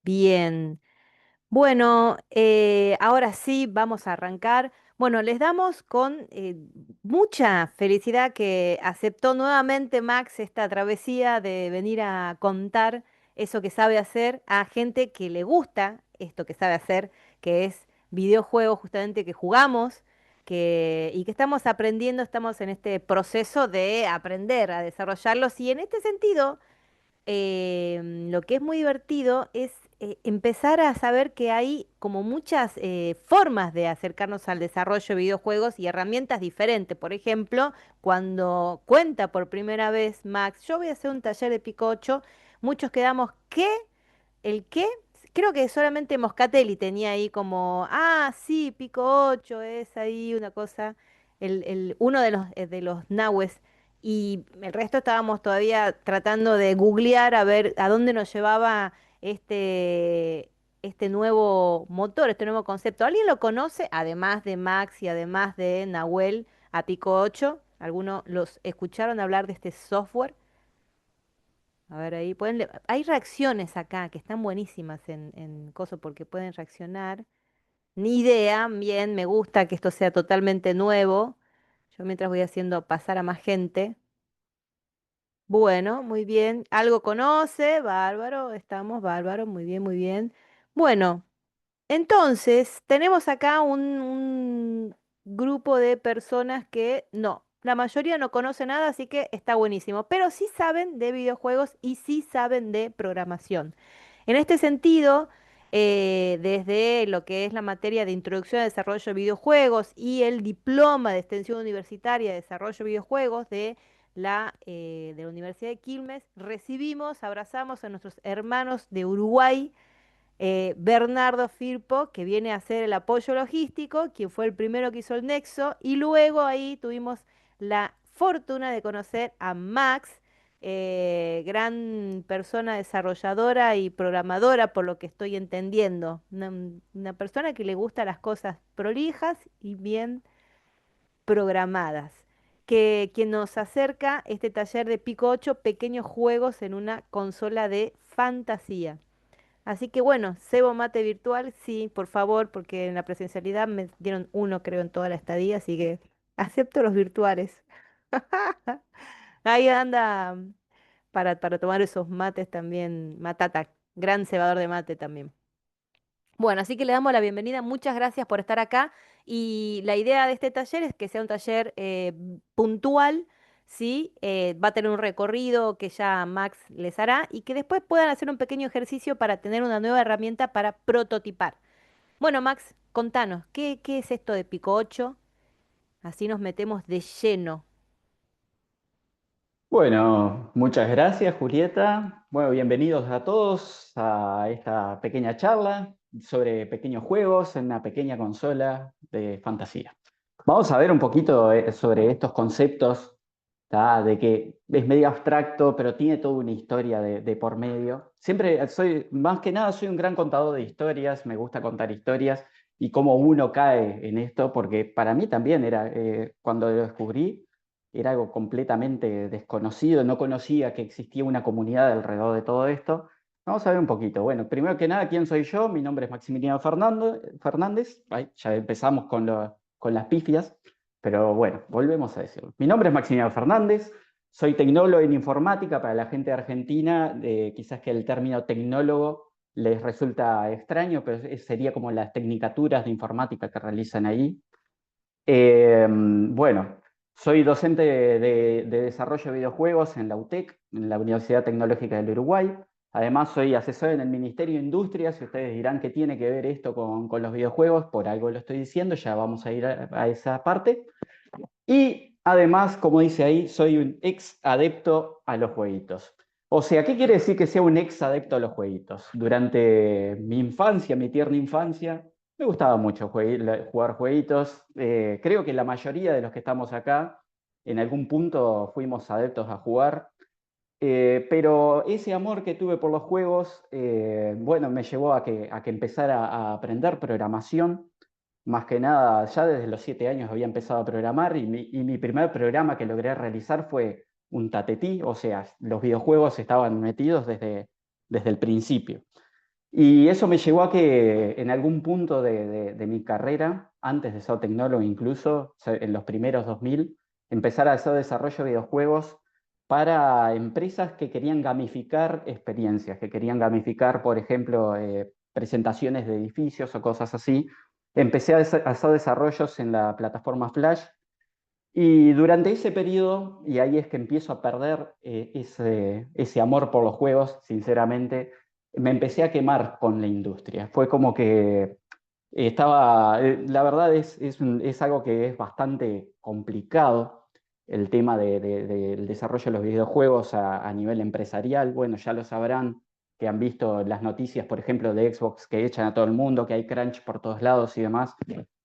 Bien. Bueno, ahora sí vamos a arrancar. Bueno, les damos con mucha felicidad que aceptó nuevamente Max esta travesía de venir a contar eso que sabe hacer a gente que le gusta esto que sabe hacer, que es videojuegos justamente que jugamos, y que estamos aprendiendo, estamos en este proceso de aprender a desarrollarlos y en este sentido lo que es muy divertido es empezar a saber que hay como muchas formas de acercarnos al desarrollo de videojuegos y herramientas diferentes. Por ejemplo, cuando cuenta por primera vez Max, yo voy a hacer un taller de Pico 8, muchos quedamos, ¿qué? ¿El qué? Creo que solamente Moscatelli tenía ahí como, ah, sí, Pico 8 es ahí una cosa, uno de los nahues. Y el resto estábamos todavía tratando de googlear a ver a dónde nos llevaba este, este nuevo motor, este nuevo concepto. ¿Alguien lo conoce? Además de Max y además de Nahuel, a Pico 8. ¿Algunos los escucharon hablar de este software? A ver, ahí hay reacciones acá que están buenísimas en Coso porque pueden reaccionar. Ni idea, bien, me gusta que esto sea totalmente nuevo. Yo mientras voy haciendo pasar a más gente. Bueno, muy bien. Algo conoce, bárbaro, estamos, bárbaro, muy bien, muy bien. Bueno, entonces tenemos acá un grupo de personas que no, la mayoría no conoce nada, así que está buenísimo, pero sí saben de videojuegos y sí saben de programación. En este sentido, desde lo que es la materia de introducción al desarrollo de videojuegos y el diploma de extensión universitaria de desarrollo de videojuegos de la Universidad de Quilmes, recibimos, abrazamos a nuestros hermanos de Uruguay, Bernardo Firpo, que viene a hacer el apoyo logístico, quien fue el primero que hizo el nexo, y luego ahí tuvimos la fortuna de conocer a Max, gran persona desarrolladora y programadora, por lo que estoy entendiendo. Una persona que le gusta las cosas prolijas y bien programadas. Quien nos acerca este taller de Pico 8, pequeños juegos en una consola de fantasía. Así que bueno, cebo mate virtual, sí, por favor, porque en la presencialidad me dieron uno, creo, en toda la estadía, así que acepto los virtuales. Ahí anda para tomar esos mates también, Matata, gran cebador de mate también. Bueno, así que le damos la bienvenida, muchas gracias por estar acá y la idea de este taller es que sea un taller puntual, ¿sí? Va a tener un recorrido que ya Max les hará y que después puedan hacer un pequeño ejercicio para tener una nueva herramienta para prototipar. Bueno, Max, contanos, ¿qué es esto de Pico 8? Así nos metemos de lleno. Bueno, muchas gracias, Julieta. Bueno, bienvenidos a todos a esta pequeña charla sobre pequeños juegos en una pequeña consola de fantasía. Vamos a ver un poquito sobre estos conceptos, ¿tá? De que es medio abstracto, pero tiene toda una historia de por medio. Siempre soy, más que nada, soy un gran contador de historias, me gusta contar historias y cómo uno cae en esto, porque para mí también era, cuando lo descubrí, era algo completamente desconocido, no conocía que existía una comunidad alrededor de todo esto. Vamos a ver un poquito. Bueno, primero que nada, ¿quién soy yo? Mi nombre es Maximiliano Fernández. Ay, ya empezamos con las pifias, pero bueno, volvemos a decirlo. Mi nombre es Maximiliano Fernández, soy tecnólogo en informática. Para la gente de Argentina, quizás que el término tecnólogo les resulta extraño, pero sería como las tecnicaturas de informática que realizan ahí. Bueno, soy docente de desarrollo de videojuegos en la UTEC, en la Universidad Tecnológica del Uruguay. Además, soy asesor en el Ministerio de Industria. Y ustedes dirán qué tiene que ver esto con los videojuegos, por algo lo estoy diciendo, ya vamos a ir a esa parte. Y además, como dice ahí, soy un ex adepto a los jueguitos. O sea, ¿qué quiere decir que sea un ex adepto a los jueguitos? Durante mi infancia, mi tierna infancia, me gustaba mucho jugar jueguitos. Creo que la mayoría de los que estamos acá, en algún punto fuimos adeptos a jugar. Pero ese amor que tuve por los juegos, bueno, me llevó a que empezara a aprender programación. Más que nada, ya desde los 7 años había empezado a programar y mi primer programa que logré realizar fue un tatetí, o sea, los videojuegos estaban metidos desde el principio. Y eso me llevó a que en algún punto de mi carrera, antes de ser tecnólogo incluso, o sea, en los primeros 2000, empezar a hacer desarrollo de videojuegos para empresas que querían gamificar experiencias, que querían gamificar, por ejemplo, presentaciones de edificios o cosas así. Empecé a hacer desarrollos en la plataforma Flash y durante ese periodo, y ahí es que empiezo a perder ese amor por los juegos, sinceramente, me empecé a quemar con la industria. Fue como que la verdad es algo que es bastante complicado, el tema del desarrollo de los videojuegos a nivel empresarial. Bueno, ya lo sabrán, que han visto las noticias, por ejemplo, de Xbox que echan a todo el mundo, que hay crunch por todos lados y demás.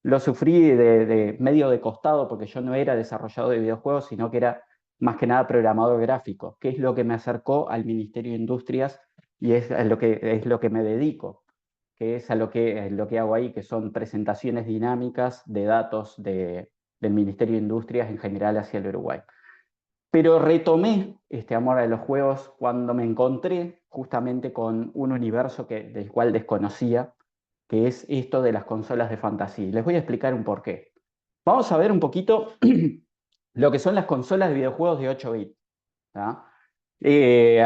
Lo sufrí de medio de costado porque yo no era desarrollador de videojuegos, sino que era más que nada programador gráfico, que es lo que me acercó al Ministerio de Industrias y es lo que me dedico, que es a lo que hago ahí, que son presentaciones dinámicas de datos del Ministerio de Industrias en general hacia el Uruguay. Pero retomé este amor a los juegos cuando me encontré justamente con un universo del cual desconocía, que es esto de las consolas de fantasía. Les voy a explicar un porqué. Vamos a ver un poquito lo que son las consolas de videojuegos de 8 bits. ¿Tá?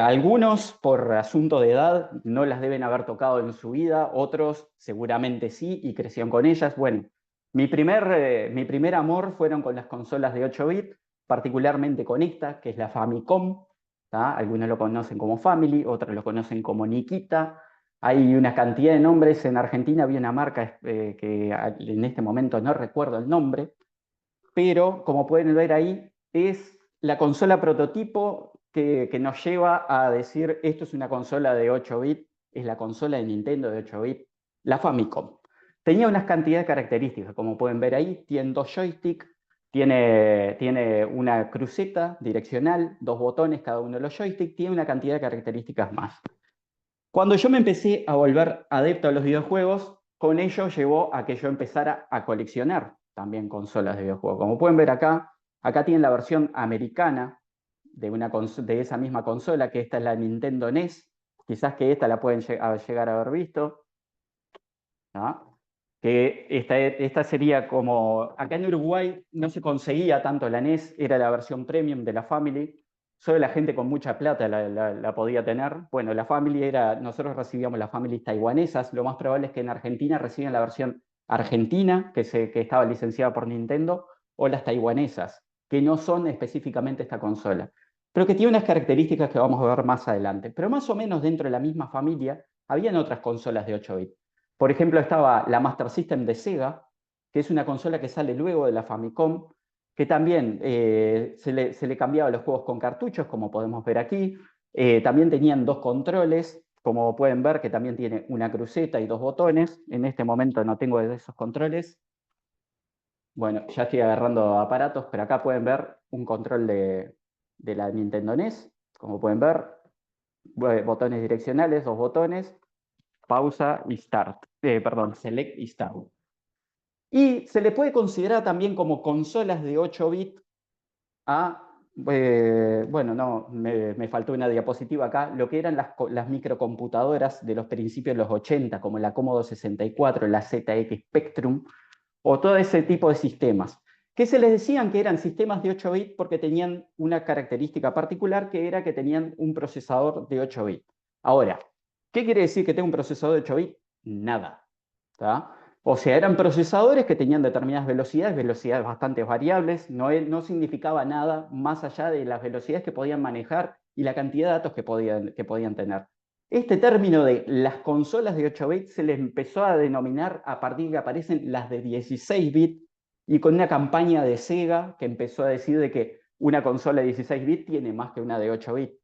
Algunos, por asunto de edad, no las deben haber tocado en su vida, otros seguramente sí y crecieron con ellas. Bueno, mi primer amor fueron con las consolas de 8 bits, particularmente con esta, que es la Famicom. ¿Tá? Algunos lo conocen como Family, otros lo conocen como Nikita. Hay una cantidad de nombres. En Argentina había una marca que en este momento no recuerdo el nombre, pero como pueden ver ahí, es la consola prototipo que nos lleva a decir esto es una consola de 8 bits, es la consola de Nintendo de 8 bits, la Famicom. Tenía unas cantidad de características, como pueden ver ahí, tiene dos joysticks, tiene una cruceta direccional, dos botones cada uno de los joysticks, tiene una cantidad de características más. Cuando yo me empecé a volver adepto a los videojuegos, con ello llevó a que yo empezara a coleccionar también consolas de videojuegos. Como pueden ver acá, acá tienen la versión americana de esa misma consola, que esta es la Nintendo NES. Quizás que esta la pueden llegar a haber visto. ¿No? Que esta sería como, acá en Uruguay no se conseguía tanto la NES, era la versión premium de la Family, solo la gente con mucha plata la podía tener. Bueno, la Family era, nosotros recibíamos las Family taiwanesas, lo más probable es que en Argentina reciban la versión argentina, que estaba licenciada por Nintendo, o las taiwanesas, que no son específicamente esta consola, pero que tiene unas características que vamos a ver más adelante. Pero más o menos dentro de la misma familia, habían otras consolas de 8 bits. Por ejemplo, estaba la Master System de Sega, que es una consola que sale luego de la Famicom, que también se le cambiaban los juegos con cartuchos, como podemos ver aquí. También tenían dos controles, como pueden ver, que también tiene una cruceta y dos botones. En este momento no tengo de esos controles. Bueno, ya estoy agarrando aparatos, pero acá pueden ver un control de la Nintendo NES, como pueden ver, botones direccionales, dos botones, pausa y start. Perdón, select y start. Y se le puede considerar también como consolas de 8 bits bueno, no, me faltó una diapositiva acá, lo que eran las microcomputadoras de los principios de los 80, como la Commodore 64, la ZX Spectrum, o todo ese tipo de sistemas, que se les decían que eran sistemas de 8 bits porque tenían una característica particular, que era que tenían un procesador de 8 bits. Ahora, ¿qué quiere decir que tenga un procesador de 8 bits? Nada. ¿Tá? O sea, eran procesadores que tenían determinadas velocidades bastante variables, no significaba nada más allá de las velocidades que podían manejar y la cantidad de datos que podían tener. Este término de las consolas de 8 bits se les empezó a denominar a partir de que aparecen las de 16 bits y con una campaña de Sega que empezó a decir de que una consola de 16 bits tiene más que una de 8 bits.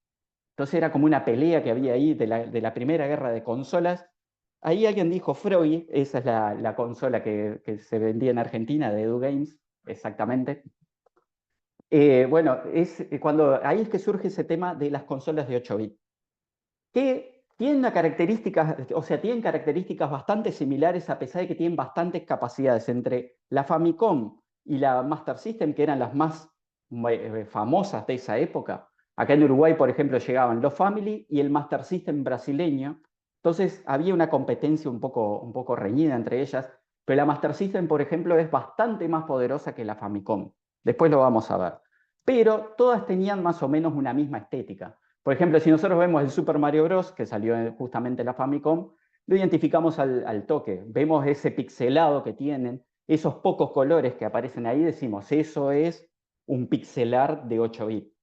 Entonces era como una pelea que había ahí de la primera guerra de consolas. Ahí alguien dijo Freud, esa es la consola que se vendía en Argentina de Edu Games, exactamente. Bueno, ahí es que surge ese tema de las consolas de 8 bits, que tienen una característica, o sea, tienen características bastante similares a pesar de que tienen bastantes capacidades entre la Famicom y la Master System, que eran las más famosas de esa época. Acá en Uruguay, por ejemplo, llegaban los Family y el Master System brasileño, Entonces había una competencia un poco reñida entre ellas, pero la Master System, por ejemplo, es bastante más poderosa que la Famicom. Después lo vamos a ver. Pero todas tenían más o menos una misma estética. Por ejemplo, si nosotros vemos el Super Mario Bros., que salió justamente en la Famicom, lo identificamos al toque. Vemos ese pixelado que tienen, esos pocos colores que aparecen ahí, decimos, eso es un pixel art de 8 bits.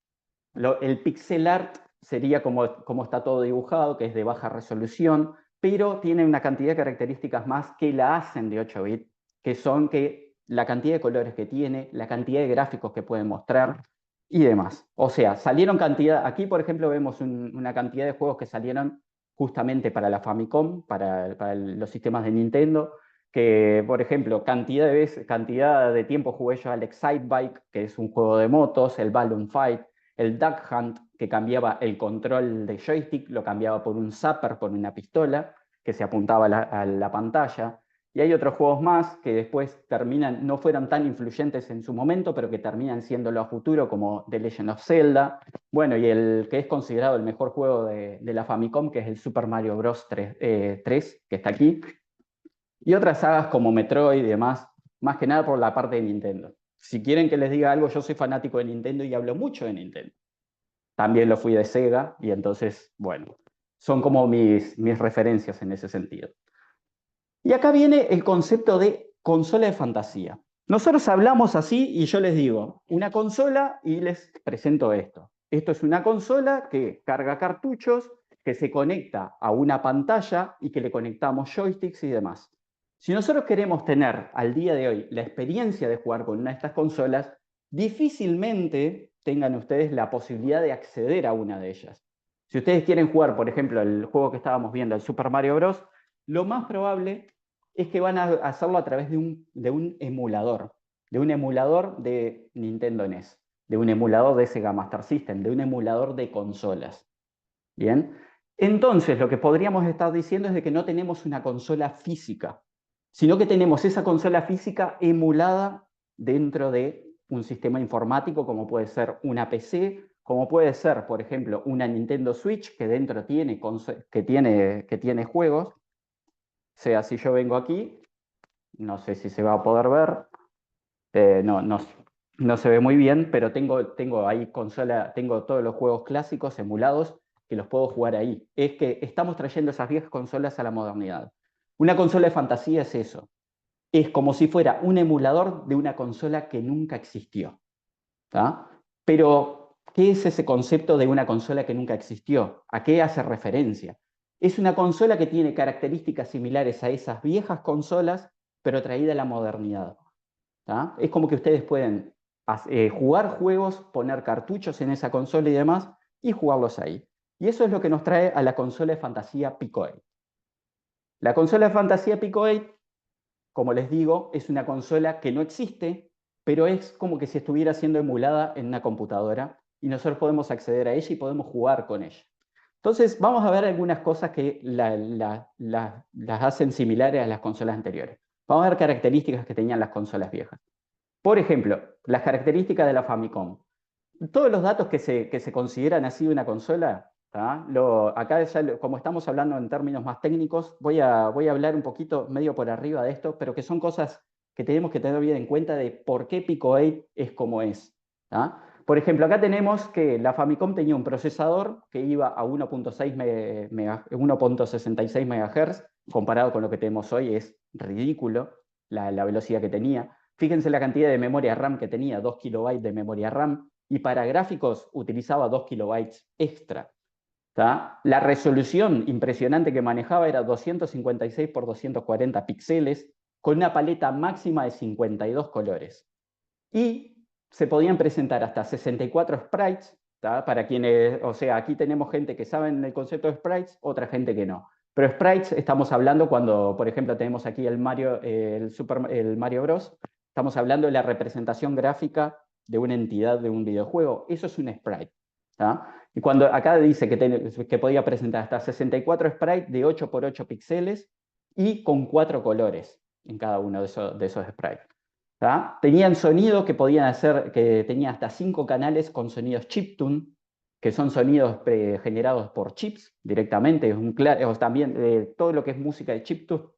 El pixel art sería como está todo dibujado, que es de baja resolución, pero tiene una cantidad de características más que la hacen de 8 bits, que son que la cantidad de colores que tiene, la cantidad de gráficos que pueden mostrar y demás. O sea, salieron cantidad, aquí por ejemplo vemos una cantidad de juegos que salieron justamente para la Famicom, para los sistemas de Nintendo, que por ejemplo, cantidad de tiempo jugué yo al Excitebike, que es un juego de motos, el Balloon Fight, el Duck Hunt, que cambiaba el control de joystick, lo cambiaba por un zapper, por una pistola, que se apuntaba a la pantalla. Y hay otros juegos más que después terminan, no fueron tan influyentes en su momento, pero que terminan siéndolo a futuro, como The Legend of Zelda. Bueno, y el que es considerado el mejor juego de la Famicom, que es el Super Mario Bros. 3, que está aquí. Y otras sagas como Metroid y demás, más que nada por la parte de Nintendo. Si quieren que les diga algo, yo soy fanático de Nintendo y hablo mucho de Nintendo. También lo fui de Sega y entonces, bueno, son como mis referencias en ese sentido. Y acá viene el concepto de consola de fantasía. Nosotros hablamos así y yo les digo, una consola y les presento esto. Esto es una consola que carga cartuchos, que se conecta a una pantalla y que le conectamos joysticks y demás. Si nosotros queremos tener al día de hoy la experiencia de jugar con una de estas consolas, difícilmente tengan ustedes la posibilidad de acceder a una de ellas. Si ustedes quieren jugar, por ejemplo, el juego que estábamos viendo, el Super Mario Bros., lo más probable es que van a hacerlo a través de un emulador de Nintendo NES, de un emulador de Sega Master System, de un emulador de consolas. ¿Bien? Entonces, lo que podríamos estar diciendo es de que no tenemos una consola física, sino que tenemos esa consola física emulada dentro de un sistema informático, como puede ser una PC, como puede ser, por ejemplo, una Nintendo Switch que dentro tiene juegos. O sea, si yo vengo aquí, no sé si se va a poder ver, no se ve muy bien, pero tengo ahí consola, tengo todos los juegos clásicos emulados que los puedo jugar ahí. Es que estamos trayendo esas viejas consolas a la modernidad. Una consola de fantasía es eso. Es como si fuera un emulador de una consola que nunca existió. ¿Tá? Pero, ¿qué es ese concepto de una consola que nunca existió? ¿A qué hace referencia? Es una consola que tiene características similares a esas viejas consolas, pero traída a la modernidad. ¿Tá? Es como que ustedes pueden jugar juegos, poner cartuchos en esa consola y demás, y jugarlos ahí. Y eso es lo que nos trae a la consola de fantasía Pico 8. La consola de fantasía Pico 8, como les digo, es una consola que no existe, pero es como que si estuviera siendo emulada en una computadora y nosotros podemos acceder a ella y podemos jugar con ella. Entonces, vamos a ver algunas cosas que las hacen similares a las consolas anteriores. Vamos a ver características que tenían las consolas viejas. Por ejemplo, las características de la Famicom. Todos los datos que se consideran así de una consola, acá ya, como estamos hablando en términos más técnicos, voy a hablar un poquito medio por arriba de esto, pero que son cosas que tenemos que tener bien en cuenta de por qué Pico 8 es como es. ¿Tá? Por ejemplo, acá tenemos que la Famicom tenía un procesador que iba a 1.66 MHz, comparado con lo que tenemos hoy, es ridículo la velocidad que tenía. Fíjense la cantidad de memoria RAM que tenía, 2 kilobytes de memoria RAM, y para gráficos utilizaba 2 kilobytes extra. ¿Tá? La resolución impresionante que manejaba era 256 por 240 píxeles, con una paleta máxima de 52 colores. Y se podían presentar hasta 64 sprites, ¿tá? Para quienes, o sea, aquí tenemos gente que sabe el concepto de sprites, otra gente que no. Pero sprites estamos hablando cuando, por ejemplo, tenemos aquí el Mario Bros. Estamos hablando de la representación gráfica de una entidad de un videojuego. Eso es un sprite. ¿Tá? Y cuando acá dice que podía presentar hasta 64 sprites de 8 por 8 píxeles y con 4 colores en cada uno de esos sprites. ¿Tá? Tenían sonido que podían hacer, que tenía hasta 5 canales con sonidos chiptune. que son sonidos generados por chips directamente, también todo lo que es música de chiptune,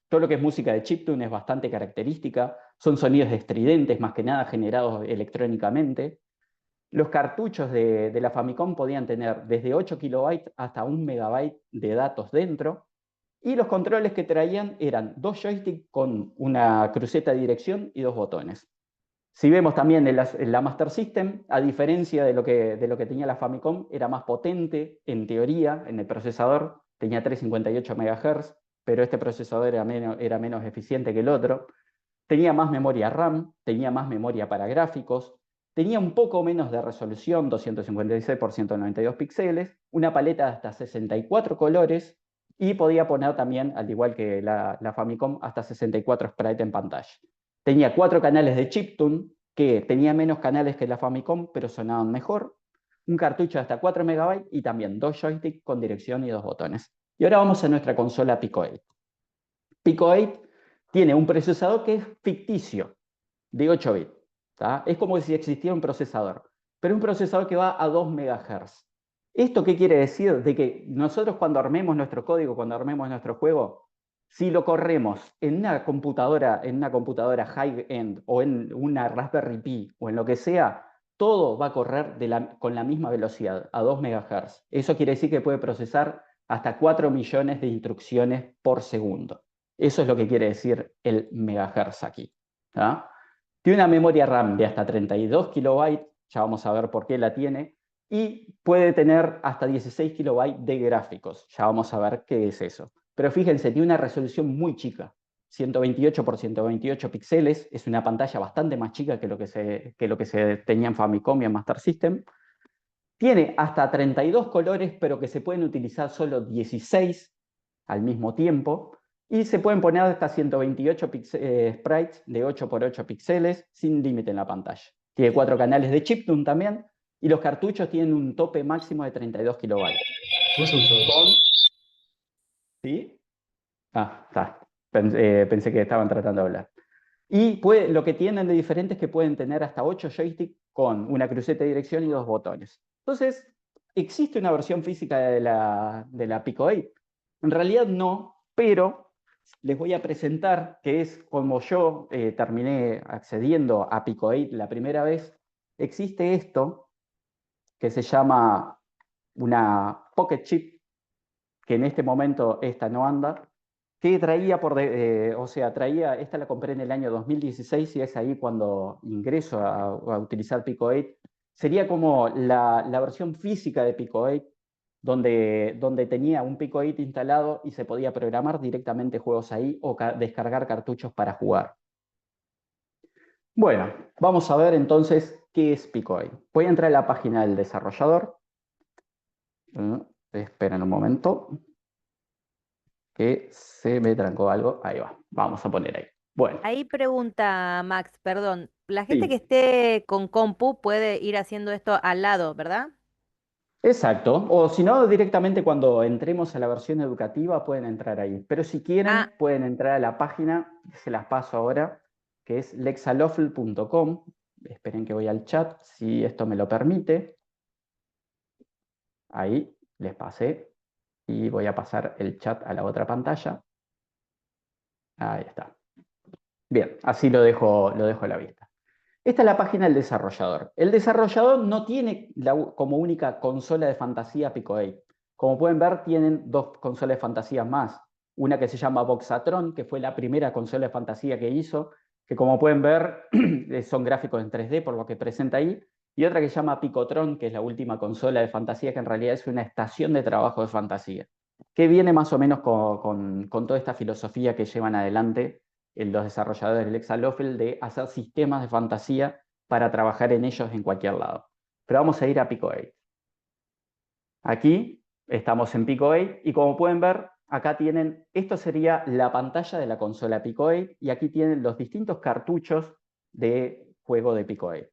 todo lo que es música de chiptune es bastante característica, son sonidos estridentes más que nada generados electrónicamente. Los cartuchos de la Famicom podían tener desde 8 kilobytes hasta 1 megabyte de datos dentro, y los controles que traían eran dos joysticks con una cruceta de dirección y dos botones. Si vemos también en la Master System, a diferencia de lo que tenía la Famicom, era más potente en teoría en el procesador, tenía 358 MHz, pero este procesador era menos eficiente que el otro. Tenía más memoria RAM, tenía más memoria para gráficos, tenía un poco menos de resolución, 256 por 192 píxeles, una paleta de hasta 64 colores y podía poner también, al igual que la Famicom, hasta 64 sprites en pantalla. Tenía 4 canales de chiptune, que tenía menos canales que la Famicom, pero sonaban mejor. Un cartucho de hasta 4 MB y también dos joysticks con dirección y dos botones. Y ahora vamos a nuestra consola Pico 8. Pico 8 tiene un procesador que es ficticio, de 8 bits. Es como si existiera un procesador, pero un procesador que va a 2 MHz. ¿Esto qué quiere decir? De que nosotros cuando armemos nuestro código, cuando armemos nuestro juego, si lo corremos en una computadora high-end o en una Raspberry Pi o en lo que sea, todo va a correr con la misma velocidad, a 2 MHz. Eso quiere decir que puede procesar hasta 4 millones de instrucciones por segundo. Eso es lo que quiere decir el megahertz aquí. Tiene una memoria RAM de hasta 32 kilobytes, ya vamos a ver por qué la tiene, y puede tener hasta 16 kilobytes de gráficos, ya vamos a ver qué es eso. Pero fíjense, tiene una resolución muy chica, 128 por 128 píxeles, es una pantalla bastante más chica que lo que se tenía en Famicom y en Master System. Tiene hasta 32 colores, pero que se pueden utilizar solo 16 al mismo tiempo. Y se pueden poner hasta 128 sprites de 8 por 8 píxeles sin límite en la pantalla. Tiene 4 canales de chiptune también. Y los cartuchos tienen un tope máximo de 32 kilobytes. ¿Sí? Está. Pensé que estaban tratando de hablar. Y lo que tienen de diferente es que pueden tener hasta 8 joysticks con una cruceta de dirección y dos botones. Entonces, ¿existe una versión física de la Pico 8? En realidad no, pero les voy a presentar que es como yo terminé accediendo a Pico 8 la primera vez. Existe esto que se llama una Pocket Chip, que en este momento esta no anda, que traía esta la compré en el año 2016 y es ahí cuando ingreso a utilizar Pico 8. Sería como la versión física de Pico 8, donde tenía un Pico 8 instalado y se podía programar directamente juegos ahí o descargar cartuchos para jugar. Bueno, vamos a ver entonces qué es Pico 8. Voy a entrar a la página del desarrollador. Esperen un momento que se me trancó algo. Ahí va, vamos a poner ahí. Bueno, Ahí pregunta Max, perdón, la gente que sí, esté con compu puede ir haciendo esto al lado, ¿verdad? exacto. O si no, directamente cuando entremos a la versión educativa pueden entrar ahí. Pero si Ah, quieren, pueden entrar a la página, se las paso ahora, que es lexaloffle.com. Esperen que voy al chat, si esto me lo permite. Ahí les pasé. Y voy a pasar el chat a la otra pantalla. Ahí está. Bien, así lo dejo a la vista. Esta es la página del desarrollador. El desarrollador no tiene como única consola de fantasía Pico 8. Como pueden ver, tienen dos consolas de fantasía más. Una que se llama Boxatron, que fue la primera consola de fantasía que hizo, que como pueden ver son gráficos en 3D por lo que presenta ahí. Y otra que se llama Picotron, que es la última consola de fantasía, que en realidad es una estación de trabajo de fantasía, que viene más o menos con toda esta filosofía que llevan adelante los desarrolladores del Exaloffle de hacer sistemas de fantasía para trabajar en ellos en cualquier lado. Pero vamos a ir a Pico 8. Aquí estamos en Pico 8 y como pueden ver, acá tienen, esto sería la pantalla de la consola Pico 8 y aquí tienen los distintos cartuchos de juego de Pico 8.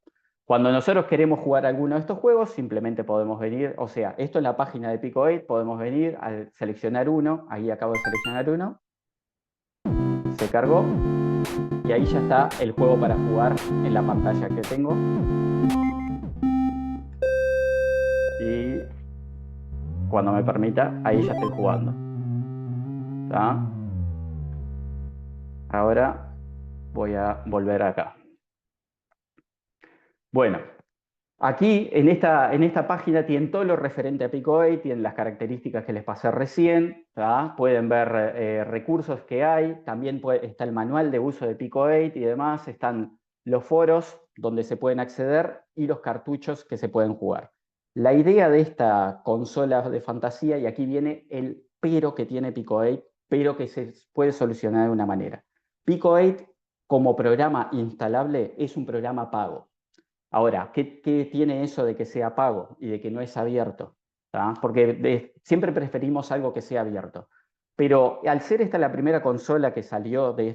Cuando nosotros queremos jugar alguno de estos juegos, simplemente podemos venir, o sea, esto es la página de Pico 8, podemos venir a seleccionar uno, ahí acabo de seleccionar uno, se cargó y ahí ya está el juego para jugar en la pantalla que tengo. Y cuando me permita, ahí ya estoy jugando. ¿Tá? Ahora voy a volver acá. Bueno, aquí en esta página tienen todo lo referente a Pico 8, tienen las características que les pasé recién, ¿tá? Pueden ver recursos que hay, también está el manual de uso de Pico 8 y demás, están los foros donde se pueden acceder y los cartuchos que se pueden jugar. La idea de esta consola de fantasía, y aquí viene el pero que tiene Pico 8, pero que se puede solucionar de una manera. Pico 8 como programa instalable es un programa pago. Ahora, ¿qué tiene eso de que sea pago y de que no es abierto? ¿Tá? Porque siempre preferimos algo que sea abierto. Pero al ser esta la primera consola que salió de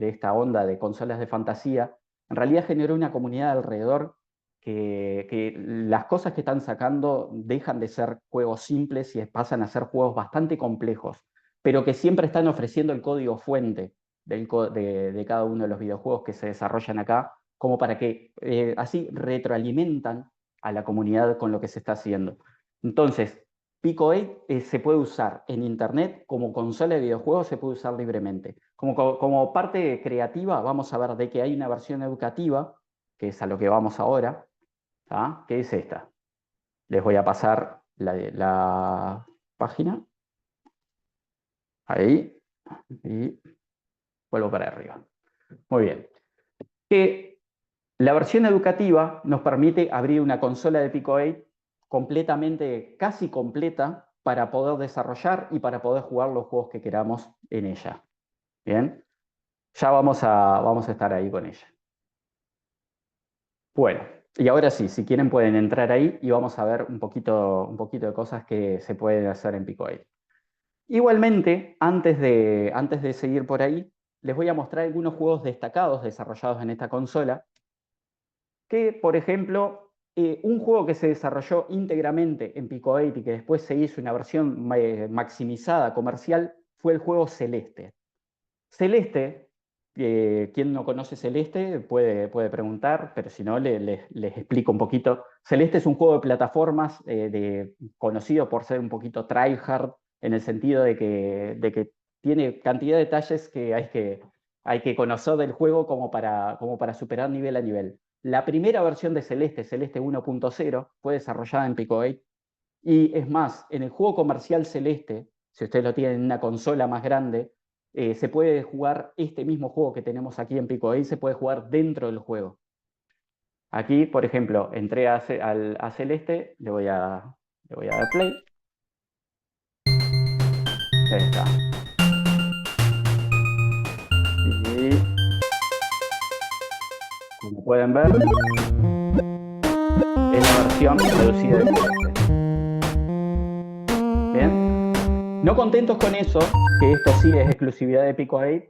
esta onda de consolas de fantasía, en realidad generó una comunidad alrededor que las cosas que están sacando dejan de ser juegos simples y pasan a ser juegos bastante complejos, pero que siempre están ofreciendo el código fuente de cada uno de los videojuegos que se desarrollan acá como para que así retroalimentan a la comunidad con lo que se está haciendo. Entonces, Pico 8 se puede usar en Internet como consola de videojuegos, se puede usar libremente. Como parte creativa, vamos a ver de que hay una versión educativa, que es a lo que vamos ahora, ¿tá? Que es esta. Les voy a pasar la página. Ahí. Y vuelvo para arriba. Muy bien. Que la versión educativa nos permite abrir una consola de Pico 8 completamente, casi completa, para poder desarrollar y para poder jugar los juegos que queramos en ella. Bien, ya vamos a estar ahí con ella. Bueno, y ahora sí, si quieren pueden entrar ahí y vamos a ver un poquito de cosas que se pueden hacer en Pico 8. Igualmente, antes de seguir por ahí, les voy a mostrar algunos juegos destacados desarrollados en esta consola que, por ejemplo, un juego que se desarrolló íntegramente en Pico 8 y que después se hizo una versión maximizada comercial fue el juego Celeste. Celeste, quien no conoce Celeste puede preguntar, pero si no, les explico un poquito. Celeste es un juego de plataformas conocido por ser un poquito tryhard, en el sentido de que tiene cantidad de detalles que hay que conocer del juego como para superar nivel a nivel. La primera versión de Celeste, Celeste 1.0, fue desarrollada en Pico 8, y es más, en el juego comercial Celeste, si ustedes lo tienen en una consola más grande, se puede jugar este mismo juego que tenemos aquí en Pico 8, se puede jugar dentro del juego. Aquí, por ejemplo, entré a Celeste, le voy a dar play. Ahí está. Y como pueden ver, es la versión reducida de Celeste. Bien. No contentos con eso, que esto sí es exclusividad de Pico 8,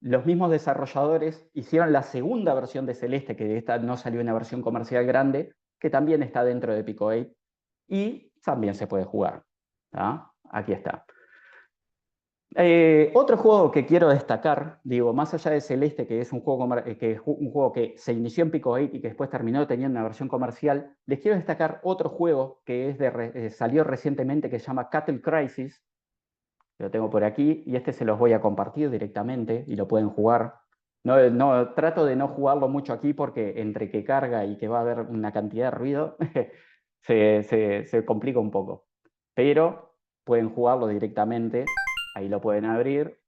los mismos desarrolladores hicieron la segunda versión de Celeste, que de esta no salió una versión comercial grande, que también está dentro de Pico 8 y también se puede jugar. ¿Tá? Aquí está. Otro juego que quiero destacar, digo, más allá de Celeste, que es un juego que se inició en Pico 8 y que después terminó teniendo una versión comercial, les quiero destacar otro juego que salió recientemente que se llama Cattle Crisis. Lo tengo por aquí y este se los voy a compartir directamente y lo pueden jugar. Trato de no jugarlo mucho aquí porque entre que carga y que va a haber una cantidad de ruido, se complica un poco. Pero pueden jugarlo directamente, ahí lo pueden abrir.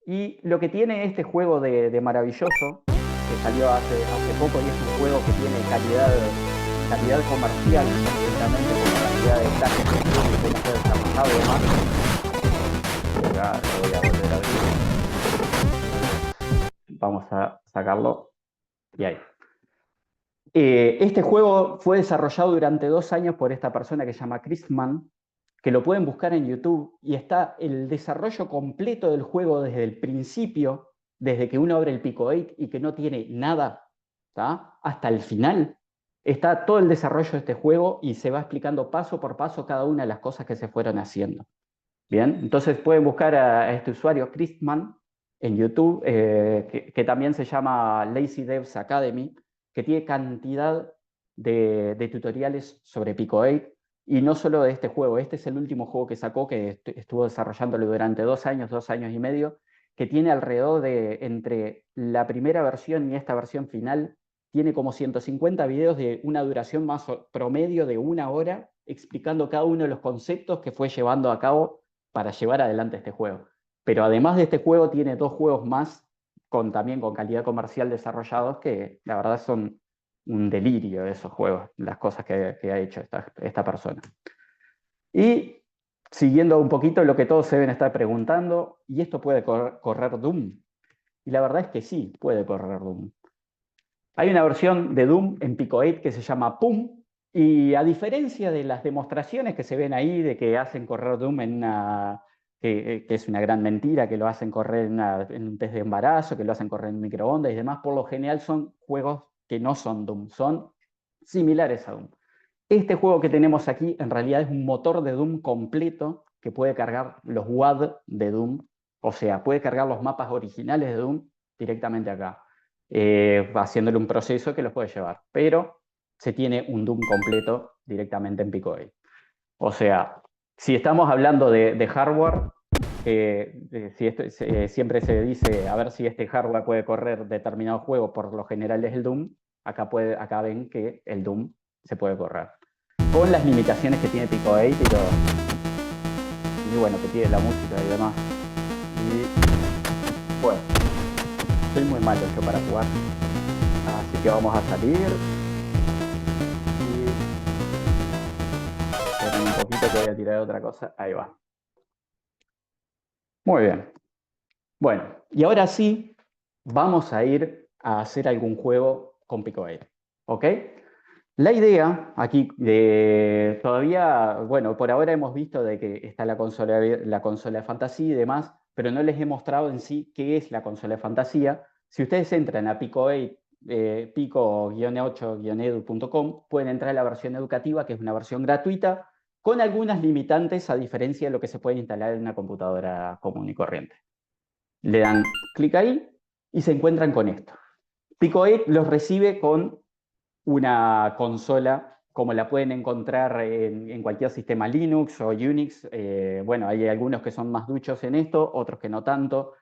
Y lo que tiene este juego de maravilloso, que salió hace poco y es un juego que tiene calidad comercial, justamente por la cantidad de detalles que pueden ser desarrollado y demás. Acá lo voy a volver a abrir. Vamos a sacarlo. Y ahí. Este juego fue desarrollado durante 2 años por esta persona que se llama Christman, que lo pueden buscar en YouTube, y está el desarrollo completo del juego desde el principio, desde que uno abre el Pico 8 y que no tiene nada, ¿tá? Hasta el final. Está todo el desarrollo de este juego y se va explicando paso por paso cada una de las cosas que se fueron haciendo. Bien, entonces pueden buscar a este usuario Christman en YouTube, que también se llama Lazy Devs Academy, que tiene cantidad de tutoriales sobre Pico 8, y no solo de este juego. Este es el último juego que sacó, que estuvo desarrollándolo durante 2 años y medio, que tiene alrededor de, entre la primera versión y esta versión final, tiene como 150 videos de una duración más promedio de 1 hora, explicando cada uno de los conceptos que fue llevando a cabo para llevar adelante este juego. Pero además de este juego, tiene 2 juegos más también con calidad comercial desarrollados, que la verdad son un delirio esos juegos, las cosas que ha hecho esta persona. Y siguiendo un poquito lo que todos se deben estar preguntando, ¿y esto puede correr Doom? Y la verdad es que sí, puede correr Doom. Hay una versión de Doom en Pico 8 que se llama PUM, y a diferencia de las demostraciones que se ven ahí de que hacen correr Doom que es una gran mentira, que lo hacen correr en un test de embarazo, que lo hacen correr en microondas y demás, por lo general son juegos que no son Doom, son similares a Doom. Este juego que tenemos aquí en realidad es un motor de Doom completo que puede cargar los WAD de Doom, o sea, puede cargar los mapas originales de Doom directamente acá, haciéndole un proceso que los puede llevar. Pero se tiene un Doom completo directamente en Pico 8. O sea, si estamos hablando de hardware, siempre se dice a ver si este hardware puede correr determinado juego, por lo general es el Doom. Acá ven que el Doom se puede correr con las limitaciones que tiene Pico 8 y todo. Y bueno, que tiene la música y demás. Y bueno, soy muy malo yo para jugar. Así que vamos a salir. Y esperen un poquito que voy a tirar otra cosa. Ahí va. Muy bien. Bueno, y ahora sí, vamos a ir a hacer algún juego con Pico 8. ¿Ok? La idea aquí todavía, bueno, por ahora hemos visto de que está la consola de fantasía y demás, pero no les he mostrado en sí qué es la consola de fantasía. Si ustedes entran a Pico 8, pico-8-edu.com, pueden entrar a la versión educativa, que es una versión gratuita, con algunas limitantes a diferencia de lo que se puede instalar en una computadora común y corriente. Le dan clic ahí y se encuentran con esto. Pico 8 los recibe con una consola como la pueden encontrar en cualquier sistema Linux o Unix. Bueno, hay algunos que son más duchos en esto, otros que no tanto,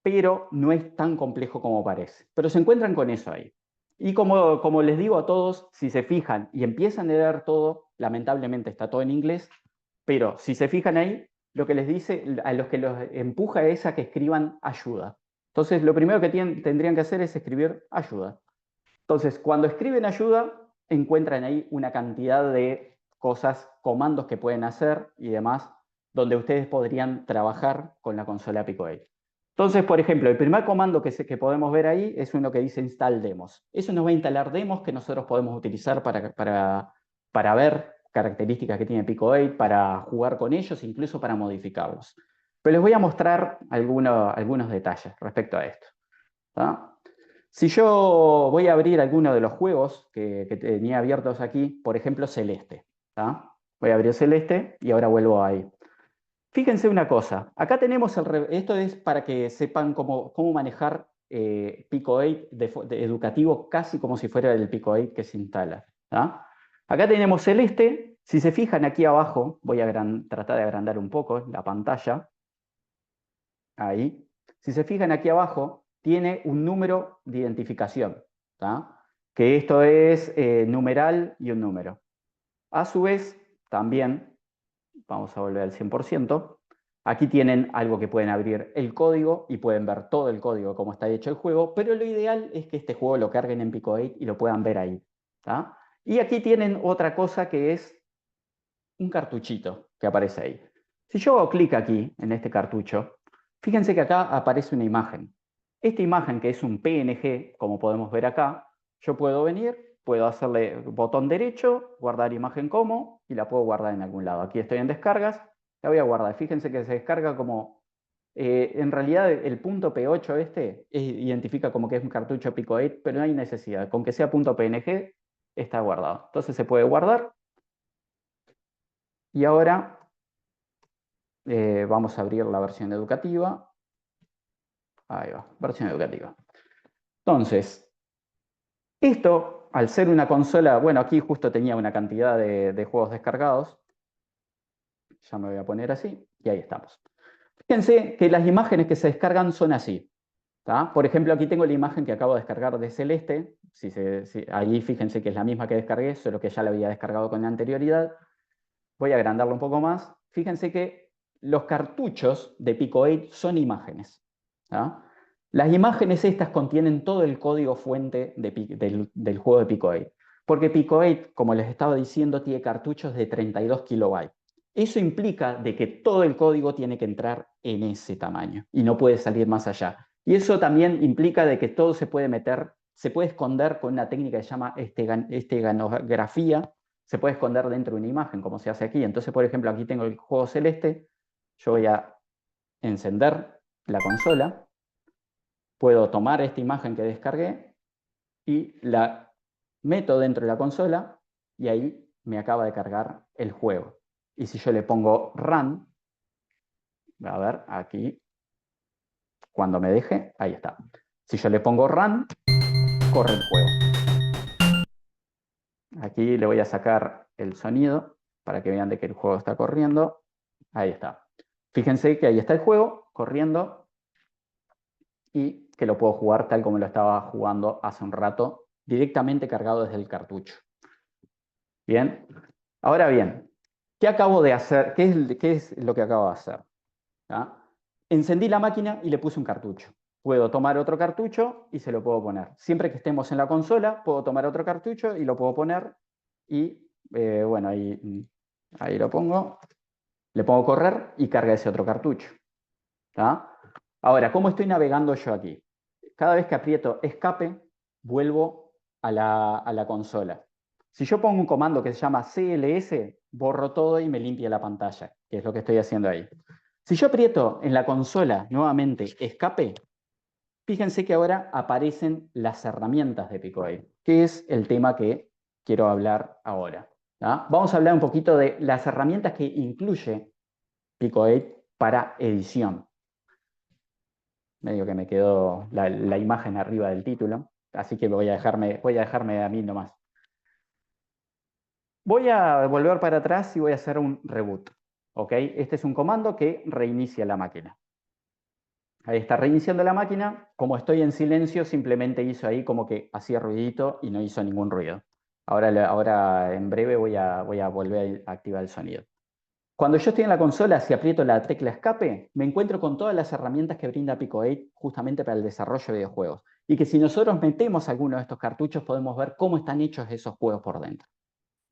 pero no es tan complejo como parece. Pero se encuentran con eso ahí. Y como les digo a todos, si se fijan y empiezan a leer todo, lamentablemente está todo en inglés, pero si se fijan ahí, lo que les dice, a los que los empuja es a que escriban ayuda. Entonces, lo primero que tendrían que hacer es escribir ayuda. Entonces, cuando escriben ayuda, encuentran ahí una cantidad de cosas, comandos que pueden hacer y demás, donde ustedes podrían trabajar con la consola Pico 8. Entonces, por ejemplo, el primer comando que podemos ver ahí es uno que dice install demos. Eso nos va a instalar demos que nosotros podemos utilizar para ver características que tiene Pico 8, para jugar con ellos, incluso para modificarlos. Pero les voy a mostrar algunos detalles respecto a esto. ¿Tá? Si yo voy a abrir alguno de los juegos que tenía abiertos aquí, por ejemplo, Celeste. ¿Tá? Voy a abrir Celeste y ahora vuelvo ahí. Fíjense una cosa, acá tenemos esto es para que sepan cómo manejar Pico 8 educativo, casi como si fuera el Pico 8 que se instala. ¿Tá? Acá tenemos Celeste. Si se fijan aquí abajo, voy a tratar de agrandar un poco la pantalla. Ahí. Si se fijan aquí abajo, tiene un número de identificación, ¿tá? Que esto es numeral y un número. A su vez, también, vamos a volver al 100%, aquí tienen algo que pueden abrir el código y pueden ver todo el código, cómo está hecho el juego, pero lo ideal es que este juego lo carguen en Pico 8 y lo puedan ver ahí, ¿tá? Y aquí tienen otra cosa que es un cartuchito que aparece ahí. Si yo hago clic aquí, en este cartucho, fíjense que acá aparece una imagen. Esta imagen, que es un PNG, como podemos ver acá, yo puedo venir, puedo hacerle botón derecho, guardar imagen como, y la puedo guardar en algún lado. Aquí estoy en descargas, la voy a guardar. Fíjense que se descarga como, en realidad el punto P8 identifica como que es un cartucho Pico 8, pero no hay necesidad. Con que sea punto PNG, está guardado. Entonces se puede guardar. Y ahora vamos a abrir la versión educativa. Ahí va, versión educativa. Entonces, esto al ser una consola, bueno, aquí justo tenía una cantidad de juegos descargados. Ya me voy a poner así y ahí estamos. Fíjense que las imágenes que se descargan son así. ¿Tá? Por ejemplo, aquí tengo la imagen que acabo de descargar de Celeste. Ahí fíjense que es la misma que descargué, solo que ya la había descargado con anterioridad. Voy a agrandarlo un poco más. Fíjense que los cartuchos de Pico 8 son imágenes. ¿Tá? Las imágenes estas contienen todo el código fuente del juego de Pico 8. Porque Pico 8, como les estaba diciendo, tiene cartuchos de 32 kilobytes. Eso implica de que todo el código tiene que entrar en ese tamaño y no puede salir más allá. Y eso también implica de que todo se puede meter, se puede esconder con una técnica que se llama esteganografía, se puede esconder dentro de una imagen, como se hace aquí. Entonces, por ejemplo, aquí tengo el juego Celeste, yo voy a encender la consola, puedo tomar esta imagen que descargué y la meto dentro de la consola y ahí me acaba de cargar el juego. Y si yo le pongo Run, a ver, aquí, cuando me deje, ahí está. Si yo le pongo Run, corre el juego. Aquí le voy a sacar el sonido para que vean de que el juego está corriendo. Ahí está. Fíjense que ahí está el juego corriendo y que lo puedo jugar tal como lo estaba jugando hace un rato, directamente cargado desde el cartucho. Bien. Ahora bien, ¿qué acabo de hacer? ¿Qué es lo que acabo de hacer? ¿Ah? Encendí la máquina y le puse un cartucho. Puedo tomar otro cartucho y se lo puedo poner. Siempre que estemos en la consola, puedo tomar otro cartucho y lo puedo poner. Y bueno, ahí lo pongo. Le pongo correr y carga ese otro cartucho. ¿Tá? Ahora, ¿cómo estoy navegando yo aquí? Cada vez que aprieto escape, vuelvo a la consola. Si yo pongo un comando que se llama CLS, borro todo y me limpia la pantalla, que es lo que estoy haciendo ahí. Si yo aprieto en la consola nuevamente escape, fíjense que ahora aparecen las herramientas de Picoid, que es el tema que quiero hablar ahora. ¿Tá? Vamos a hablar un poquito de las herramientas que incluye Picoid para edición. Medio que me quedó la imagen arriba del título, así que voy a dejarme a mí nomás. Voy a volver para atrás y voy a hacer un reboot. ¿Ok? Este es un comando que reinicia la máquina. Ahí está reiniciando la máquina. Como estoy en silencio, simplemente hizo ahí como que hacía ruidito y no hizo ningún ruido. Ahora en breve voy a volver a activar el sonido. Cuando yo estoy en la consola, si aprieto la tecla escape, me encuentro con todas las herramientas que brinda Pico 8 justamente para el desarrollo de videojuegos. Y que si nosotros metemos alguno de estos cartuchos, podemos ver cómo están hechos esos juegos por dentro.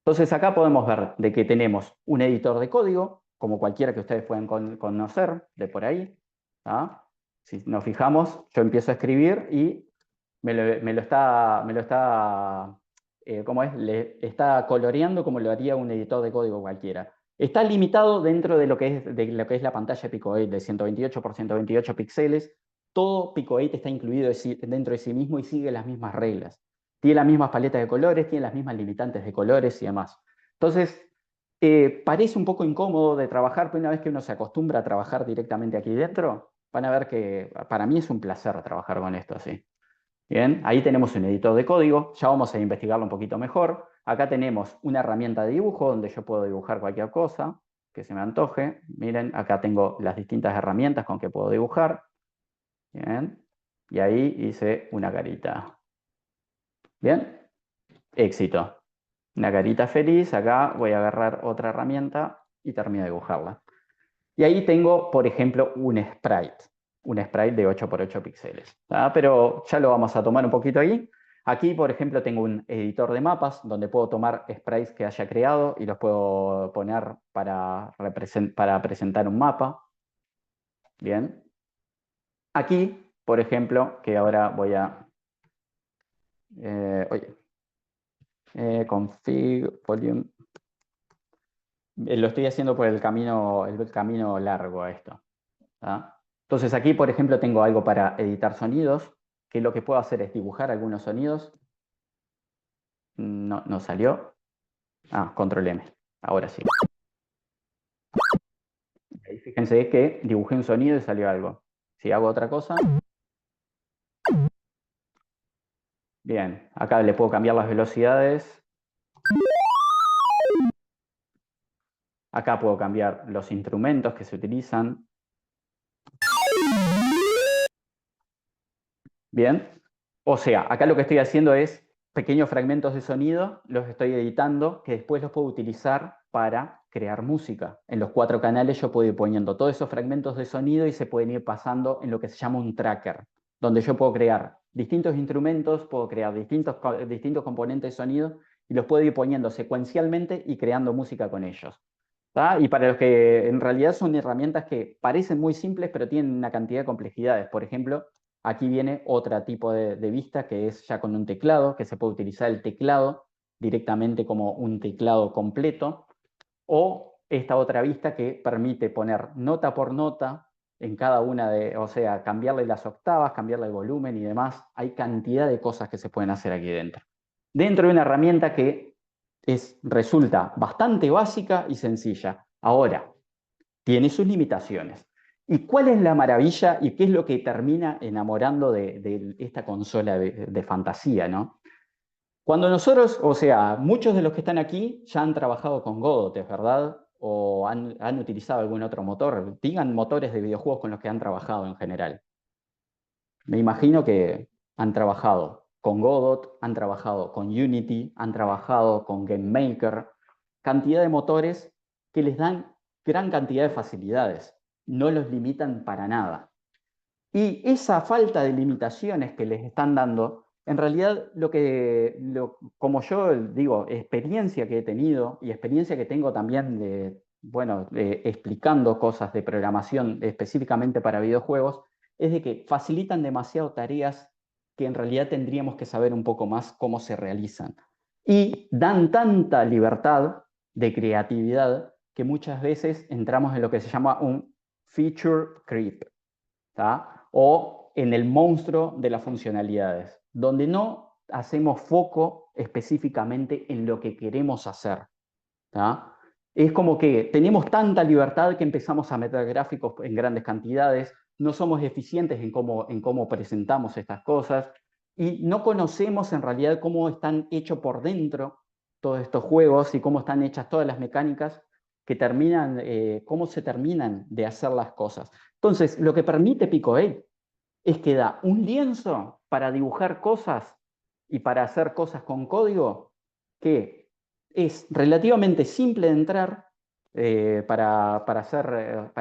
Entonces acá podemos ver de que tenemos un editor de código, como cualquiera que ustedes pueden conocer de por ahí. ¿Ah? Si nos fijamos, yo empiezo a escribir y ¿cómo es? Le está coloreando como lo haría un editor de código cualquiera. Está limitado dentro de lo que es la pantalla Pico 8 de 128 por 128 píxeles. Todo Pico 8 está incluido dentro de sí mismo y sigue las mismas reglas. Tiene las mismas paletas de colores, tiene las mismas limitantes de colores y demás. Entonces, parece un poco incómodo de trabajar, pero una vez que uno se acostumbra a trabajar directamente aquí dentro, van a ver que para mí es un placer trabajar con esto así. Bien, ahí tenemos un editor de código, ya vamos a investigarlo un poquito mejor. Acá tenemos una herramienta de dibujo donde yo puedo dibujar cualquier cosa que se me antoje. Miren, acá tengo las distintas herramientas con que puedo dibujar. Bien, y ahí hice una carita. Bien, éxito. Una carita feliz, acá voy a agarrar otra herramienta y termino de dibujarla. Y ahí tengo, por ejemplo, un sprite de 8 por 8 píxeles. Pero ya lo vamos a tomar un poquito ahí. Aquí, por ejemplo, tengo un editor de mapas donde puedo tomar sprites que haya creado y los puedo poner para presentar un mapa. Bien. Aquí, por ejemplo, que ahora voy a... oye, config, volume... lo estoy haciendo por el camino largo a esto. ¿Ah? Entonces aquí, por ejemplo, tengo algo para editar sonidos, que lo que puedo hacer es dibujar algunos sonidos. No, no salió. Ah, control M. Ahora sí. Ahí fíjense que dibujé un sonido y salió algo. Si hago otra cosa, Bien, acá le puedo cambiar las velocidades. Acá puedo cambiar los instrumentos que se utilizan. Bien. O sea, acá lo que estoy haciendo es pequeños fragmentos de sonido, los estoy editando, que después los puedo utilizar para crear música. En los 4 canales yo puedo ir poniendo todos esos fragmentos de sonido y se pueden ir pasando en lo que se llama un tracker, donde yo puedo crear distintos instrumentos, puedo crear distintos componentes de sonido y los puedo ir poniendo secuencialmente y creando música con ellos. ¿Tá? Y para los que en realidad son herramientas que parecen muy simples, pero tienen una cantidad de complejidades. Por ejemplo, aquí viene otro tipo de vista que es ya con un teclado, que se puede utilizar el teclado directamente como un teclado completo, o esta otra vista que permite poner nota por nota en cada una de, o sea, cambiarle las octavas, cambiarle el volumen y demás. Hay cantidad de cosas que se pueden hacer aquí dentro. Dentro de una herramienta que resulta bastante básica y sencilla. Ahora, tiene sus limitaciones. ¿Y cuál es la maravilla y qué es lo que termina enamorando de esta consola de fantasía, ¿no? Cuando nosotros, o sea, muchos de los que están aquí ya han trabajado con Godot, ¿es verdad? O han utilizado algún otro motor. Digan motores de videojuegos con los que han trabajado en general. Me imagino que han trabajado con Godot, han trabajado con Unity, han trabajado con GameMaker, cantidad de motores que les dan gran cantidad de facilidades, no los limitan para nada. Y esa falta de limitaciones que les están dando, en realidad como yo digo, experiencia que he tenido y experiencia que tengo también explicando cosas de programación específicamente para videojuegos, es de que facilitan demasiado tareas que en realidad tendríamos que saber un poco más cómo se realizan. Y dan tanta libertad de creatividad que muchas veces entramos en lo que se llama un feature creep, ¿tá? O en el monstruo de las funcionalidades, donde no hacemos foco específicamente en lo que queremos hacer, ¿tá? Es como que tenemos tanta libertad que empezamos a meter gráficos en grandes cantidades, no somos eficientes en cómo presentamos estas cosas y no conocemos en realidad cómo están hechos por dentro todos estos juegos y cómo están hechas todas las mecánicas que terminan, cómo se terminan de hacer las cosas. Entonces, lo que permite Pico 8 es que da un lienzo para dibujar cosas y para hacer cosas con código que es relativamente simple de entrar para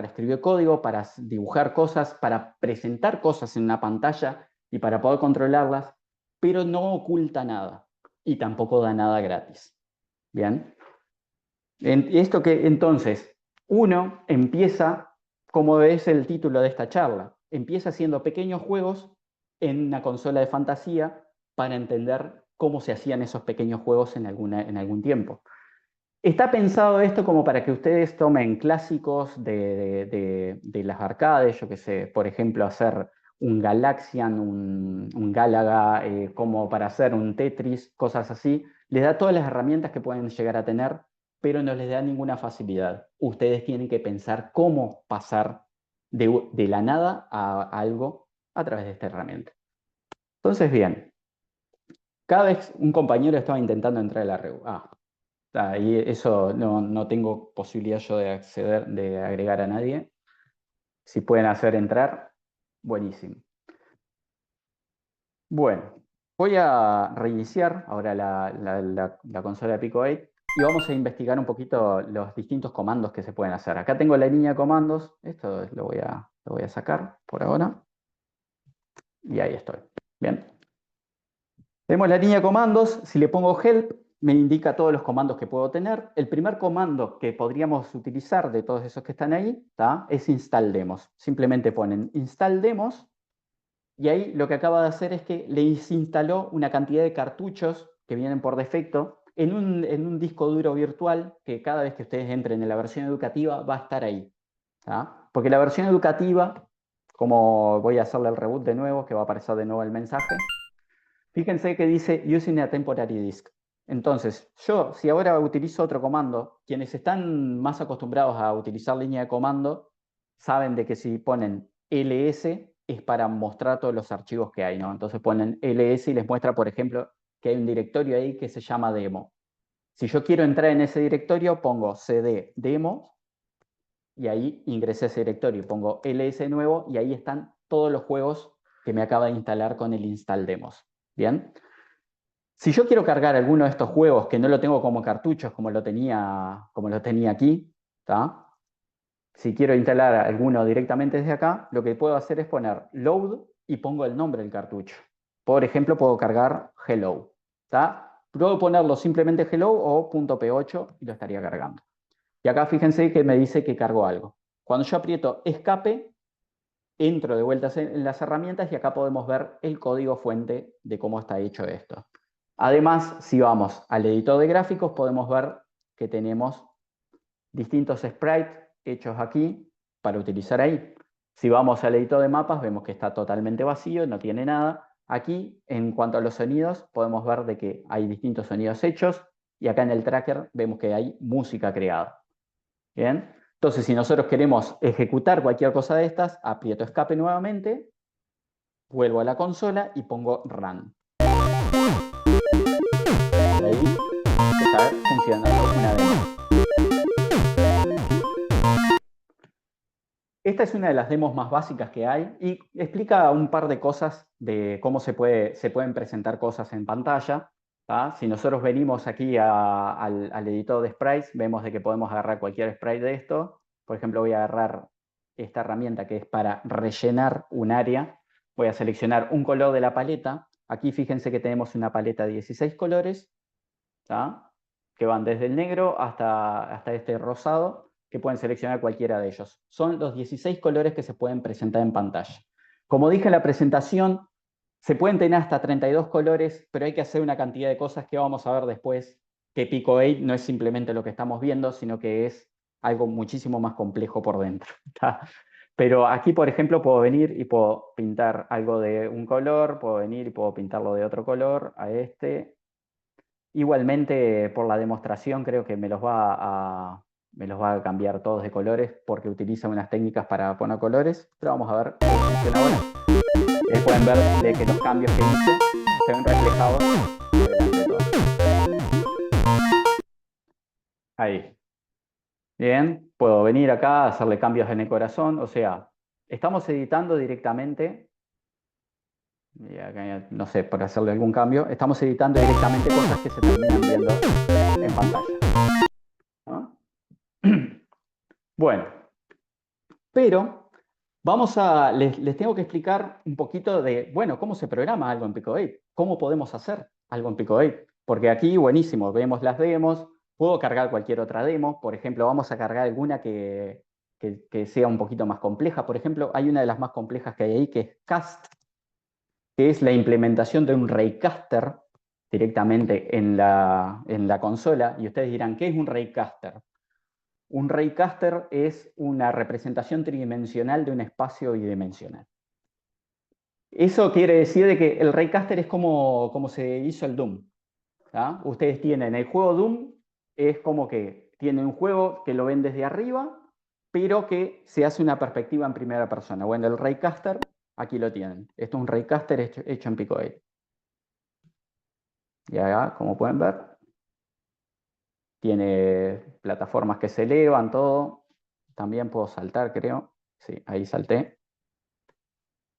escribir código, para dibujar cosas, para presentar cosas en una pantalla y para poder controlarlas, pero no oculta nada y tampoco da nada gratis. Bien. Esto que entonces uno empieza, como es el título de esta charla, empieza haciendo pequeños juegos en una consola de fantasía para entender cómo se hacían esos pequeños juegos en algún tiempo. Está pensado esto como para que ustedes tomen clásicos de las arcades, yo qué sé, por ejemplo, hacer un Galaxian, un Galaga, como para hacer un Tetris, cosas así. Les da todas las herramientas que pueden llegar a tener, pero no les da ninguna facilidad. Ustedes tienen que pensar cómo pasar de la nada a algo a través de esta herramienta. Entonces, bien, cada vez un compañero estaba intentando entrar a la reunión. Y eso no tengo posibilidad yo de acceder, de agregar a nadie. Si pueden hacer entrar, buenísimo. Bueno, voy a reiniciar ahora la consola de Pico 8 y vamos a investigar un poquito los distintos comandos que se pueden hacer. Acá tengo la línea de comandos, esto lo voy a sacar por ahora y ahí estoy. Bien. Tenemos la línea de comandos, si le pongo help, me indica todos los comandos que puedo tener. El primer comando que podríamos utilizar de todos esos que están ahí, ¿tá? Es install demos. Simplemente ponen install demos y ahí lo que acaba de hacer es que le instaló una cantidad de cartuchos que vienen por defecto en un disco duro virtual que cada vez que ustedes entren en la versión educativa va a estar ahí, ¿tá? Porque la versión educativa, como voy a hacerle el reboot de nuevo, que va a aparecer de nuevo el mensaje, fíjense que dice using a temporary disk. Entonces, yo, si ahora utilizo otro comando, quienes están más acostumbrados a utilizar línea de comando, saben de que si ponen ls, es para mostrar todos los archivos que hay, ¿no? Entonces ponen ls y les muestra, por ejemplo, que hay un directorio ahí que se llama demo. Si yo quiero entrar en ese directorio, pongo cd demo y ahí ingresé a ese directorio. Pongo ls nuevo y ahí están todos los juegos que me acaba de instalar con el install demos. ¿Bien? Si yo quiero cargar alguno de estos juegos que no lo tengo como cartuchos como lo tenía aquí, ¿tá? Si quiero instalar alguno directamente desde acá, lo que puedo hacer es poner load y pongo el nombre del cartucho. Por ejemplo, puedo cargar hello. ¿Tá? Puedo ponerlo simplemente hello o .p8 y lo estaría cargando. Y acá fíjense que me dice que cargó algo. Cuando yo aprieto escape, entro de vuelta en las herramientas y acá podemos ver el código fuente de cómo está hecho esto. Además, si vamos al editor de gráficos, podemos ver que tenemos distintos sprites hechos aquí para utilizar ahí. Si vamos al editor de mapas, vemos que está totalmente vacío, no tiene nada. Aquí, en cuanto a los sonidos, podemos ver de que hay distintos sonidos hechos y acá en el tracker vemos que hay música creada. ¿Bien? Entonces, si nosotros queremos ejecutar cualquier cosa de estas, aprieto escape nuevamente, vuelvo a la consola y pongo run. Y ahí está funcionando una demo. Esta es una de las demos más básicas que hay y explica un par de cosas de cómo se pueden presentar cosas en pantalla. ¿Tá? Si nosotros venimos aquí al editor de sprites, vemos de que podemos agarrar cualquier sprite de esto. Por ejemplo, voy a agarrar esta herramienta que es para rellenar un área. Voy a seleccionar un color de la paleta. Aquí fíjense que tenemos una paleta de 16 colores, ¿tá? Que van desde el negro hasta este rosado, que pueden seleccionar cualquiera de ellos. Son los 16 colores que se pueden presentar en pantalla. Como dije en la presentación, se pueden tener hasta 32 colores, pero hay que hacer una cantidad de cosas que vamos a ver después, que Pico 8 no es simplemente lo que estamos viendo, sino que es algo muchísimo más complejo por dentro. ¿Tá? Pero aquí, por ejemplo, puedo venir y puedo pintar algo de un color, puedo venir y puedo pintarlo de otro color, a este. Igualmente, por la demostración, creo que me los va a cambiar todos de colores porque utiliza unas técnicas para poner colores. Pero vamos a ver cómo funciona ahora. Pueden ver de que los cambios que hice se ven reflejados delante de todos. Ahí. Bien, puedo venir acá, hacerle cambios en el corazón. O sea, estamos editando directamente. Y acá, no sé, para hacerle algún cambio, estamos editando directamente cosas que se terminan viendo en pantalla. ¿No? Bueno, pero les tengo que explicar un poquito de, bueno, cómo se programa algo en Pico 8, cómo podemos hacer algo en Pico 8, porque aquí, buenísimo, vemos las demos, puedo cargar cualquier otra demo, por ejemplo, vamos a cargar alguna que sea un poquito más compleja, por ejemplo, hay una de las más complejas que hay ahí, que es Cast, que es la implementación de un Raycaster directamente en la consola, y ustedes dirán, ¿qué es un Raycaster? Un Raycaster es una representación tridimensional de un espacio bidimensional. Eso quiere decir de que el Raycaster es como se hizo el Doom. ¿tá? Ustedes tienen el juego Doom, es como que tienen un juego que lo ven desde arriba, pero que se hace una perspectiva en primera persona. Bueno, el Raycaster, aquí lo tienen. Esto es un Raycaster hecho en Pico 8. Y acá, como pueden ver, tiene plataformas que se elevan, todo. También puedo saltar, creo. Sí, ahí salté.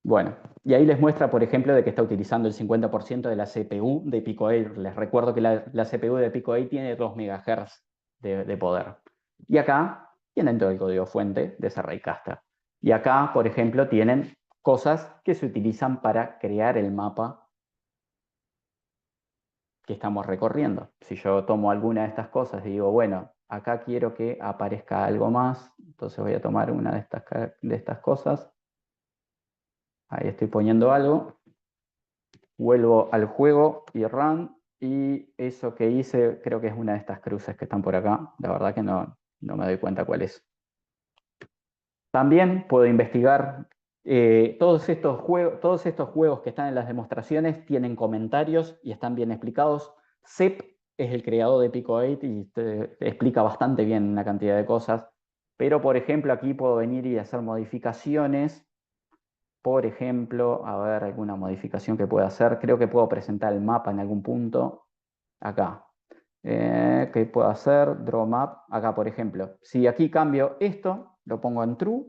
Bueno, y ahí les muestra, por ejemplo, de que está utilizando el 50% de la CPU de Pico 8. Les recuerdo que la CPU de Pico 8 tiene 2 MHz de poder. Y acá tienen todo el código fuente de ese Raycaster. Y acá, por ejemplo, tienen cosas que se utilizan para crear el mapa que estamos recorriendo. Si yo tomo alguna de estas cosas y digo, bueno, acá quiero que aparezca algo más, entonces voy a tomar una de estas cosas. Ahí estoy poniendo algo. Vuelvo al juego y run. Y eso que hice, creo que es una de estas cruces que están por acá. La verdad que no me doy cuenta cuál es. También puedo investigar todos estos juegos que están en las demostraciones tienen comentarios y están bien explicados. Sep es el creador de Pico 8 y te explica bastante bien una cantidad de cosas. Pero, por ejemplo, aquí puedo venir y hacer modificaciones por ejemplo, a ver, alguna modificación que pueda hacer. Creo que puedo presentar el mapa en algún punto. Acá. ¿Qué puedo hacer? Draw map. Acá, por ejemplo. Si aquí cambio esto, lo pongo en true,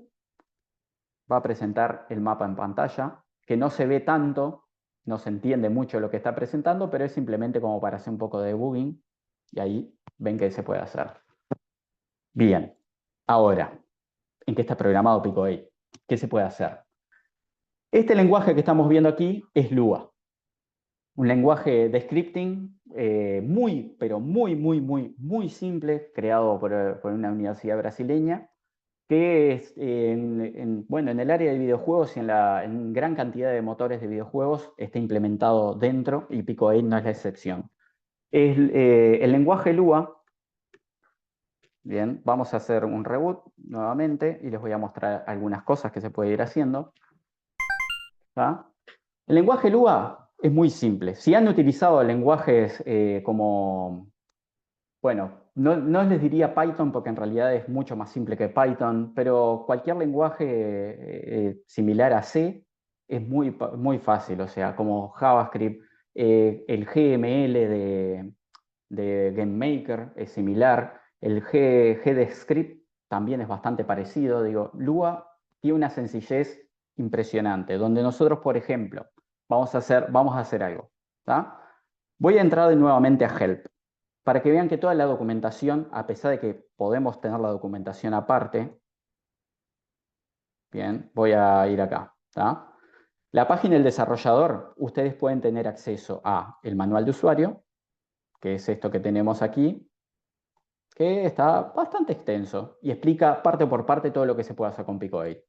va a presentar el mapa en pantalla, que no se ve tanto, no se entiende mucho lo que está presentando, pero es simplemente como para hacer un poco de debugging. Y ahí ven que se puede hacer. Bien. Ahora, ¿en qué está programado Pico8? ¿Qué se puede hacer? Este lenguaje que estamos viendo aquí es Lua, un lenguaje de scripting muy, pero muy simple, creado por una universidad brasileña, que es, bueno, en el área de videojuegos y en gran cantidad de motores de videojuegos está implementado dentro, y Pico8 no es la excepción. El lenguaje Lua, bien, vamos a hacer un reboot nuevamente y les voy a mostrar algunas cosas que se puede ir haciendo. ¿Tá? El lenguaje Lua es muy simple. Si han utilizado lenguajes como, bueno, no les diría Python porque en realidad es mucho más simple que Python, pero cualquier lenguaje similar a C es muy fácil, o sea, como JavaScript, el GML de GameMaker es similar, el GDScript también es bastante parecido. Digo, Lua tiene una sencillez impresionante, donde nosotros, por ejemplo, vamos a hacer algo. ¿Tá? Voy a entrar nuevamente a Help, para que vean que toda la documentación, a pesar de que podemos tener la documentación aparte, bien, voy a ir acá. ¿Tá? La página del desarrollador, ustedes pueden tener acceso a el manual de usuario, que es esto que tenemos aquí, que está bastante extenso y explica parte por parte todo lo que se puede hacer con Pico8.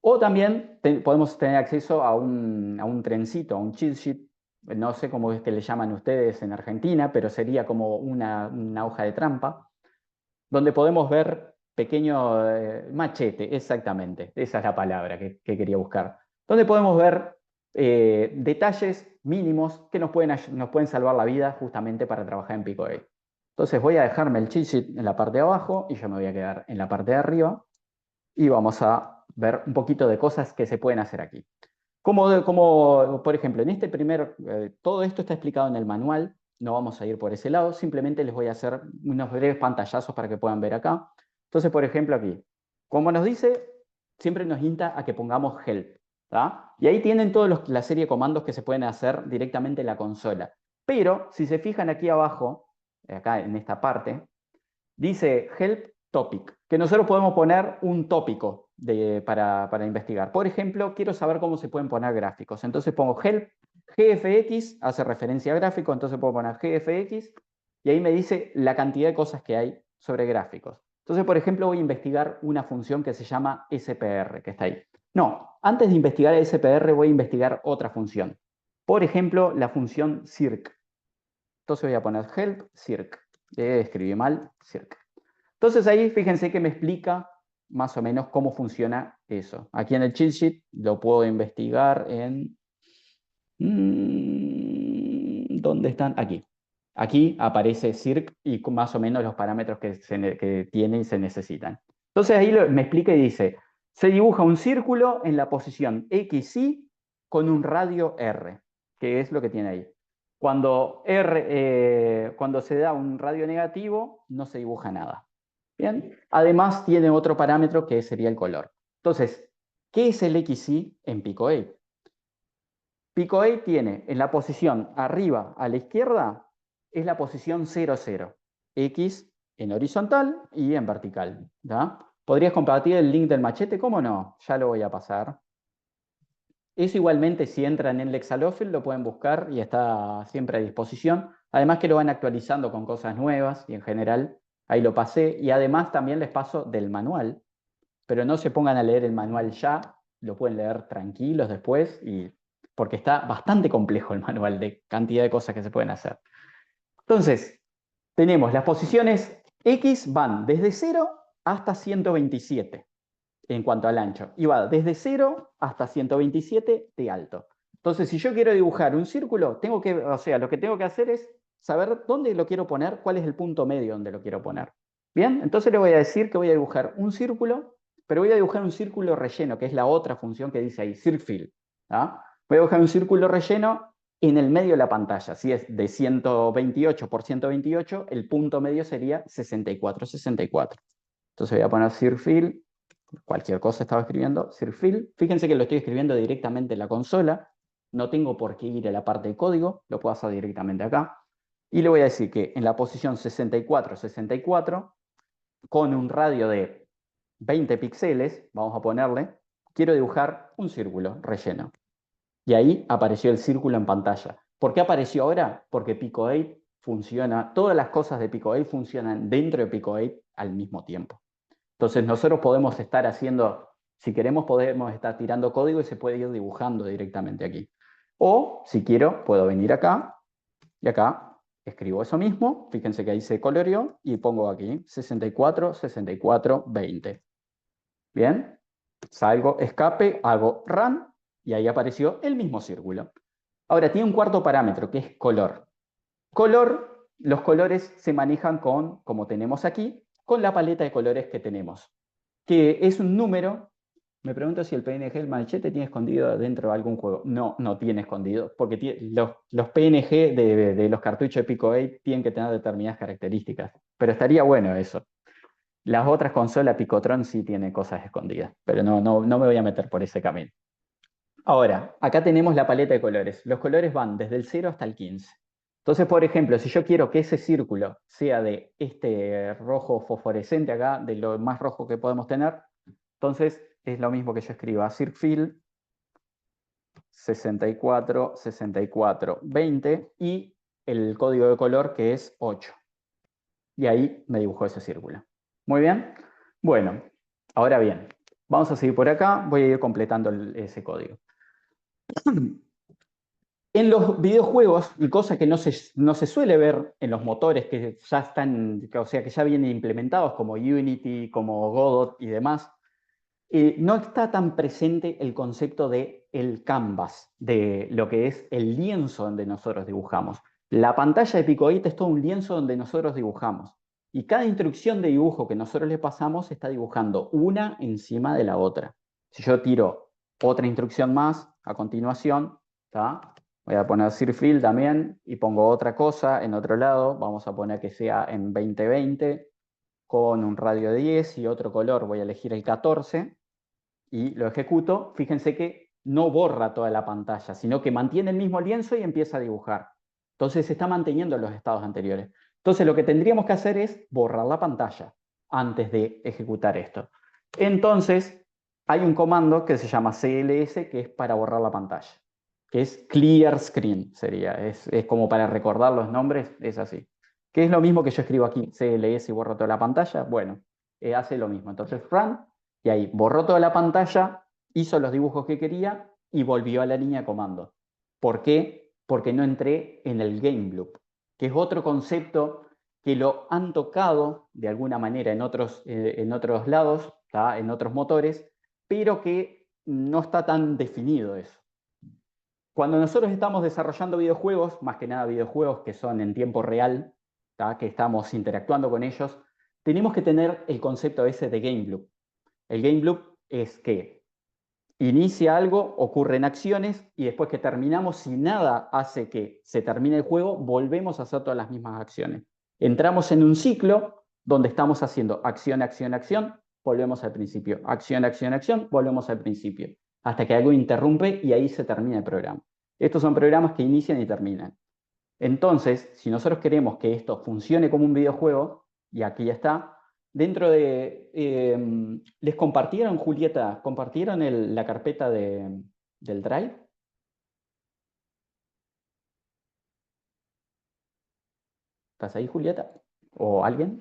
O también podemos tener acceso a un trencito, a un cheat sheet, no sé cómo es que le llaman ustedes en Argentina, pero sería como una hoja de trampa, donde podemos ver pequeño machete, exactamente, esa es la palabra que quería buscar, donde podemos ver detalles mínimos que nos pueden salvar la vida justamente para trabajar en Pico8. Entonces voy a dejarme el cheat sheet en la parte de abajo y yo me voy a quedar en la parte de arriba y vamos a ver un poquito de cosas que se pueden hacer aquí. Como por ejemplo, en este todo esto está explicado en el manual, no vamos a ir por ese lado, simplemente les voy a hacer unos breves pantallazos para que puedan ver acá. Entonces, por ejemplo, aquí, como nos dice, siempre nos insta a que pongamos help, ¿tá? Y ahí tienen toda la serie de comandos que se pueden hacer directamente en la consola. Pero, si se fijan aquí abajo, acá en esta parte, dice help topic, que nosotros podemos poner un tópico para investigar. Por ejemplo, quiero saber cómo se pueden poner gráficos. Entonces pongo help GFX, hace referencia a gráfico, entonces puedo poner GFX y ahí me dice la cantidad de cosas que hay sobre gráficos. Entonces, por ejemplo, voy a investigar una función que se llama SPR, que está ahí. No, antes de investigar SPR voy a investigar otra función. Por ejemplo, la función circ. Entonces voy a poner help circ. Escribí mal, circ. Entonces ahí fíjense que me explica más o menos cómo funciona eso. Aquí en el cheat sheet lo puedo investigar en... ¿Dónde están? Aquí. Aquí aparece circ y más o menos los parámetros que tiene y se necesitan. Entonces ahí me explica y dice, se dibuja un círculo en la posición X, Y con un radio R, que es lo que tiene ahí. Cuando se da un radio negativo, no se dibuja nada. Bien. Además, tiene otro parámetro que sería el color. Entonces, ¿qué es el XY en Pico8? Pico8 tiene en la posición arriba a la izquierda, es la posición 0, 0. X en horizontal y en vertical. ¿Da? ¿Podrías compartir el link del machete? ¿Cómo no? Ya lo voy a pasar. Eso igualmente, si entran en Lexalophil, lo pueden buscar y está siempre a disposición. Además que lo van actualizando con cosas nuevas y en general ahí lo pasé. Y además también les paso del manual, pero no se pongan a leer el manual ya, lo pueden leer tranquilos después, porque está bastante complejo el manual de cantidad de cosas que se pueden hacer. Entonces, tenemos las posiciones X van desde 0 hasta 127 en cuanto al ancho, y va desde 0 hasta 127 de alto. Entonces, si yo quiero dibujar un círculo, lo que tengo que hacer es saber dónde lo quiero poner, cuál es el punto medio donde lo quiero poner. Bien, entonces le voy a decir que voy a dibujar un círculo, pero voy a dibujar un círculo relleno, que es la otra función que dice ahí, circfill. Voy a dibujar un círculo relleno en el medio de la pantalla. Si es de 128 por 128, el punto medio sería 64, 64. Entonces voy a poner circfill, cualquier cosa estaba escribiendo, circfill. Fíjense que lo estoy escribiendo directamente en la consola, no tengo por qué ir a la parte de código, lo puedo hacer directamente acá. Y le voy a decir que en la posición 64, 64, con un radio de 20 píxeles, vamos a ponerle, quiero dibujar un círculo relleno. Y ahí apareció el círculo en pantalla. ¿Por qué apareció ahora? Porque Pico 8 funciona, todas las cosas de Pico 8 funcionan dentro de Pico 8 al mismo tiempo. Entonces nosotros podemos estar haciendo, si queremos podemos estar tirando código y se puede ir dibujando directamente aquí. O si quiero, puedo venir acá y acá escribo eso mismo, fíjense que ahí se coloreó y pongo aquí 64, 64, 20. Bien, salgo, escape, hago run y ahí apareció el mismo círculo. Ahora tiene un cuarto parámetro que es color. Color, los colores se manejan con, como tenemos aquí, con la paleta de colores que tenemos, que es un número. Me pregunto si el PNG, el manchete, tiene escondido dentro de algún juego. No, no tiene escondido, porque los PNG de los cartuchos de Pico 8 tienen que tener determinadas características. Pero estaría bueno eso. Las otras consolas Picotron sí tienen cosas escondidas, pero no me voy a meter por ese camino. Ahora, acá tenemos la paleta de colores. Los colores van desde el 0 hasta el 15. Entonces, por ejemplo, si yo quiero que ese círculo sea de este rojo fosforescente acá, de lo más rojo que podemos tener, entonces es lo mismo que yo escriba circfill 64, 64, 20 y el código de color que es 8. Y ahí me dibujó ese círculo. Muy bien. Bueno, ahora bien, vamos a seguir por acá. Voy a ir completando ese código. En los videojuegos, y cosa que no se suele ver en los motores que ya están, o sea, que ya vienen implementados como Unity, como Godot y demás, no está tan presente el concepto de el canvas, de lo que es el lienzo donde nosotros dibujamos. La pantalla de Pico 8 es todo un lienzo donde nosotros dibujamos. Y cada instrucción de dibujo que nosotros le pasamos está dibujando una encima de la otra. Si yo tiro otra instrucción más a continuación, ¿tá? Voy a poner cirfill también y pongo otra cosa en otro lado. Vamos a poner que sea en 2020 con un radio de 10 y otro color. Voy a elegir el 14 y lo ejecuto. Fíjense que no borra toda la pantalla, sino que mantiene el mismo lienzo y empieza a dibujar. Entonces se está manteniendo los estados anteriores. Entonces lo que tendríamos que hacer es borrar la pantalla antes de ejecutar esto. Entonces hay un comando que se llama CLS, que es para borrar la pantalla, que es Clear Screen, sería. Es como para recordar los nombres, es así. Que es lo mismo que yo escribo aquí, CLS y borro toda la pantalla. Bueno, hace lo mismo. Entonces run, y ahí borró toda la pantalla, hizo los dibujos que quería y volvió a la línea de comando. ¿Por qué? Porque no entré en el game loop, que es otro concepto que lo han tocado de alguna manera en otros lados, ¿tá? En otros motores, pero que no está tan definido eso. Cuando nosotros estamos desarrollando videojuegos, más que nada videojuegos que son en tiempo real, ¿tá? Que estamos interactuando con ellos, tenemos que tener el concepto ese de game loop. El game loop es que inicia algo, ocurren acciones y después que terminamos, si nada hace que se termine el juego, volvemos a hacer todas las mismas acciones. Entramos en un ciclo donde estamos haciendo acción, acción, acción, volvemos al principio. Acción, acción, acción, volvemos al principio. Hasta que algo interrumpe y ahí se termina el programa. Estos son programas que inician y terminan. Entonces, si nosotros queremos que esto funcione como un videojuego, y aquí ya está, dentro de... ¿les compartieron, Julieta? ¿Compartieron la carpeta del Drive? ¿Estás ahí, Julieta? ¿O alguien?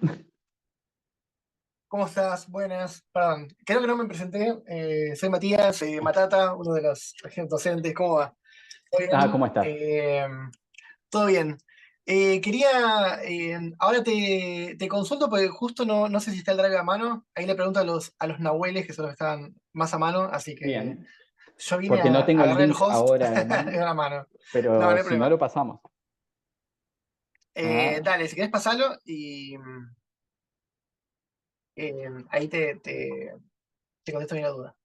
¿Cómo estás? Buenas. Perdón, creo que no me presenté. Soy Matías Matata, uno de los agentes docentes. ¿Cómo va? ¿Todo Ah, bien? ¿cómo estás? Todo bien. Quería, ahora te consulto porque justo no sé si está el drive a mano. Ahí le pregunto a los nahueles, que son los que estaban más a mano. Así que Bien, yo vine porque a no tengo el agarrar el link host ahora de en mano, la mano. No, no pero hay si no problema. lo pasamos. Ah, Dale, si querés pasarlo y ahí te te contesto bien la duda.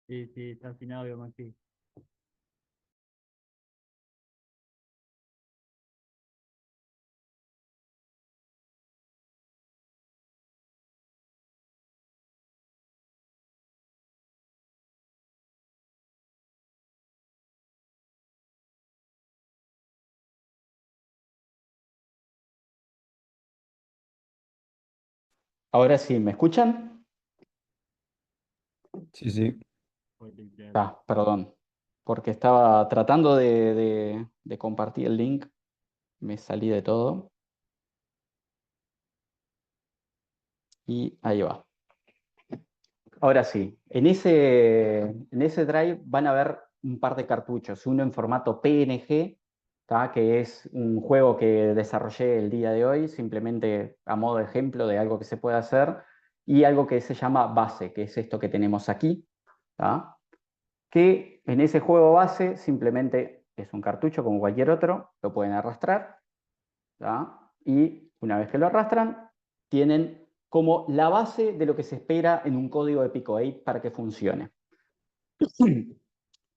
Sí, sí, está afinado, Maxi. Ahora sí, ¿me escuchan? Sí, sí. Ah, perdón, porque estaba tratando de compartir el link, me salí de todo y ahí va. Ahora sí, en ese drive van a ver un par de cartuchos, uno en formato PNG, ¿tá? Que es un juego que desarrollé el día de hoy, simplemente a modo de ejemplo de algo que se puede hacer, y algo que se llama base, que es esto que tenemos aquí, ¿tá? Que en ese juego base simplemente es un cartucho como cualquier otro, lo pueden arrastrar, ¿tá? Y una vez que lo arrastran, tienen como la base de lo que se espera en un código de Pico 8 para que funcione.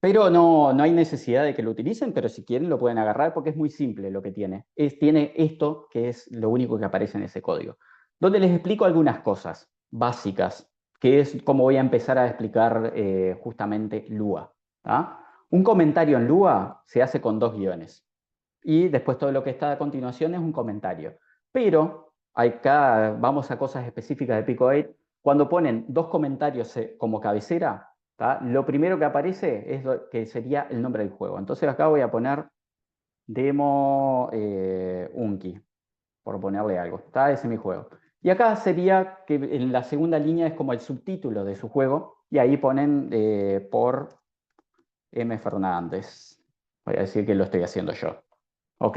Pero no hay necesidad de que lo utilicen, pero si quieren lo pueden agarrar porque es muy simple lo que tiene. Tiene esto que es lo único que aparece en ese código. Donde les explico algunas cosas básicas, que es como voy a empezar a explicar justamente Lua. ¿Tá? Un comentario en Lua se hace con 2 guiones. Y después todo lo que está a continuación es un comentario. Pero acá vamos a cosas específicas de Pico 8. Cuando ponen 2 comentarios como cabecera, ¿tá? Lo primero que aparece es lo que sería el nombre del juego. Entonces acá voy a poner demo Unki, por ponerle algo. ¿Tá? Ese es mi juego. Y acá sería que en la segunda línea es como el subtítulo de su juego, y ahí ponen por M. Fernández. Voy a decir que lo estoy haciendo yo. ¿Ok?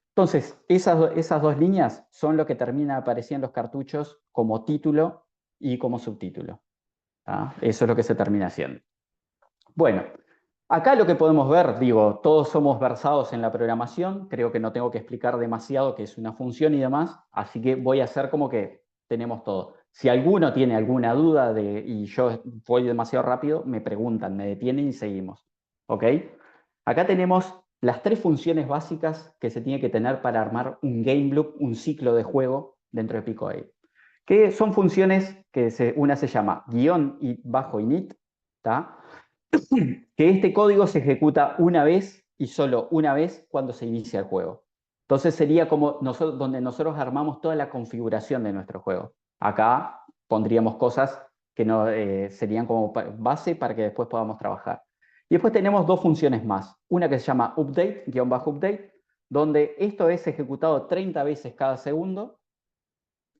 Entonces, esas 2 líneas son lo que termina apareciendo en los cartuchos como título y como subtítulo. ¿Tá? Eso es lo que se termina haciendo. Bueno, acá lo que podemos ver, digo, todos somos versados en la programación, creo que no tengo que explicar demasiado qué es una función y demás, así que voy a hacer como que tenemos todo. Si alguno tiene alguna duda y yo voy demasiado rápido, me preguntan, me detienen y seguimos. ¿Ok? Acá tenemos las 3 funciones básicas que se tiene que tener para armar un game loop, un ciclo de juego dentro de Pico 8. Que son funciones que una se llama guión y bajo init, ¿tá? Que este código se ejecuta una vez y solo una vez cuando se inicia el juego. Entonces sería como donde nosotros armamos toda la configuración de nuestro juego. Acá pondríamos cosas que no, serían como base para que después podamos trabajar. Y después tenemos 2 funciones más. Una que se llama update, guión bajo update, donde esto es ejecutado 30 veces cada segundo.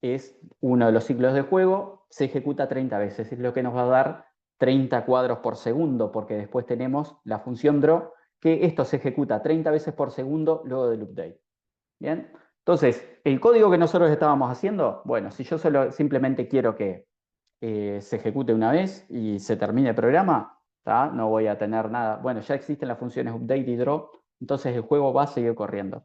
Es uno de los ciclos de juego, se ejecuta 30 veces. Es lo que nos va a dar 30 cuadros por segundo, porque después tenemos la función draw, que esto se ejecuta 30 veces por segundo luego del update. ¿Bien? Entonces, el código que nosotros estábamos haciendo, bueno, si yo simplemente quiero que se ejecute una vez y se termine el programa, ¿tá? No voy a tener nada. Bueno, ya existen las funciones update y draw, entonces el juego va a seguir corriendo.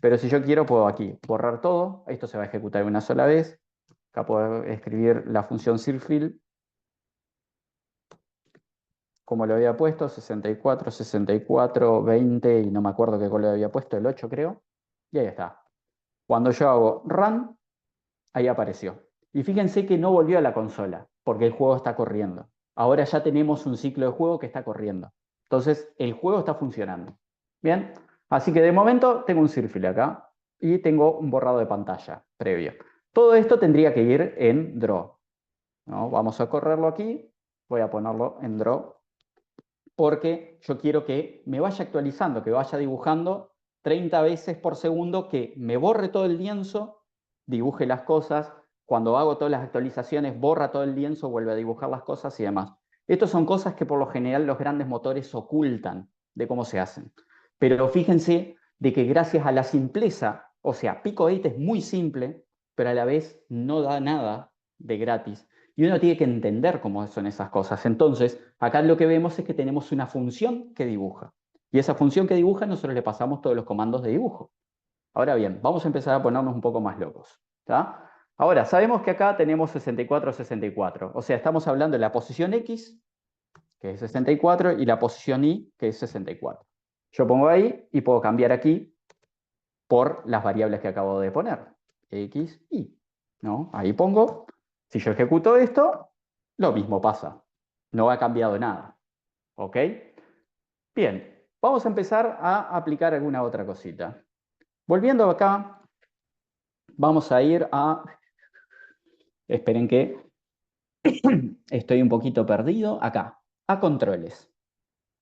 Pero si yo quiero, puedo aquí borrar todo. Esto se va a ejecutar una sola vez. Acá puedo escribir la función zirfill, como lo había puesto, 64, 64, 20, y no me acuerdo qué color había puesto, el 8 creo. Y ahí está. Cuando yo hago run, ahí apareció. Y fíjense que no volvió a la consola, porque el juego está corriendo. Ahora ya tenemos un ciclo de juego que está corriendo. Entonces, el juego está funcionando. Bien, así que de momento tengo un zirfill acá y tengo un borrado de pantalla previo. Todo esto tendría que ir en draw, ¿no? Vamos a correrlo aquí voy a ponerlo en Draw, porque yo quiero que me vaya actualizando, que vaya dibujando 30 veces por segundo, que me borre todo el lienzo, dibuje las cosas, cuando hago todas las actualizaciones, borra todo el lienzo, vuelve a dibujar las cosas y demás. Estas son cosas que por lo general los grandes motores ocultan de cómo se hacen. Pero fíjense de que gracias a la simpleza, o sea, Pico 8 es muy simple, pero a la vez no da nada de gratis. Y uno tiene que entender cómo son esas cosas. Entonces, acá lo que vemos es que tenemos una función que dibuja. Y esa función que dibuja nosotros le pasamos todos los comandos de dibujo. Ahora bien, vamos a empezar a ponernos un poco más locos. ¿Tá? Ahora, sabemos que acá tenemos 64, 64. O sea, estamos hablando de la posición X, que es 64, y la posición Y, que es 64. Yo pongo ahí y puedo cambiar aquí por las variables que acabo de poner. X, Y. ¿No? Ahí pongo. Si yo ejecuto esto, lo mismo pasa. No ha cambiado nada. ¿Ok? Bien, vamos a empezar a aplicar alguna otra cosita. Volviendo acá, vamos a ir a... Esperen que estoy un poquito perdido. Acá, a controles.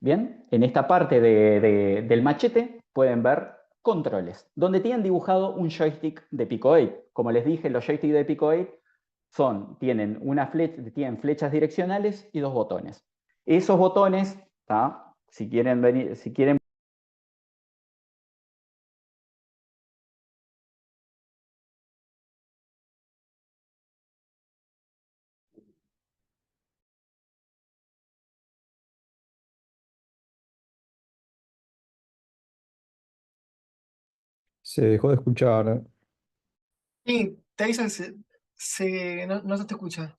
Bien, en esta parte del machete pueden ver controles, donde tienen dibujado un joystick de Pico 8. Como les dije, los joysticks de Pico 8 tienen flechas direccionales y dos botones. Esos botones, ¿tá? Si quieren venir, si quieren. Se dejó de escuchar. Sí, te dicen, no se te escucha.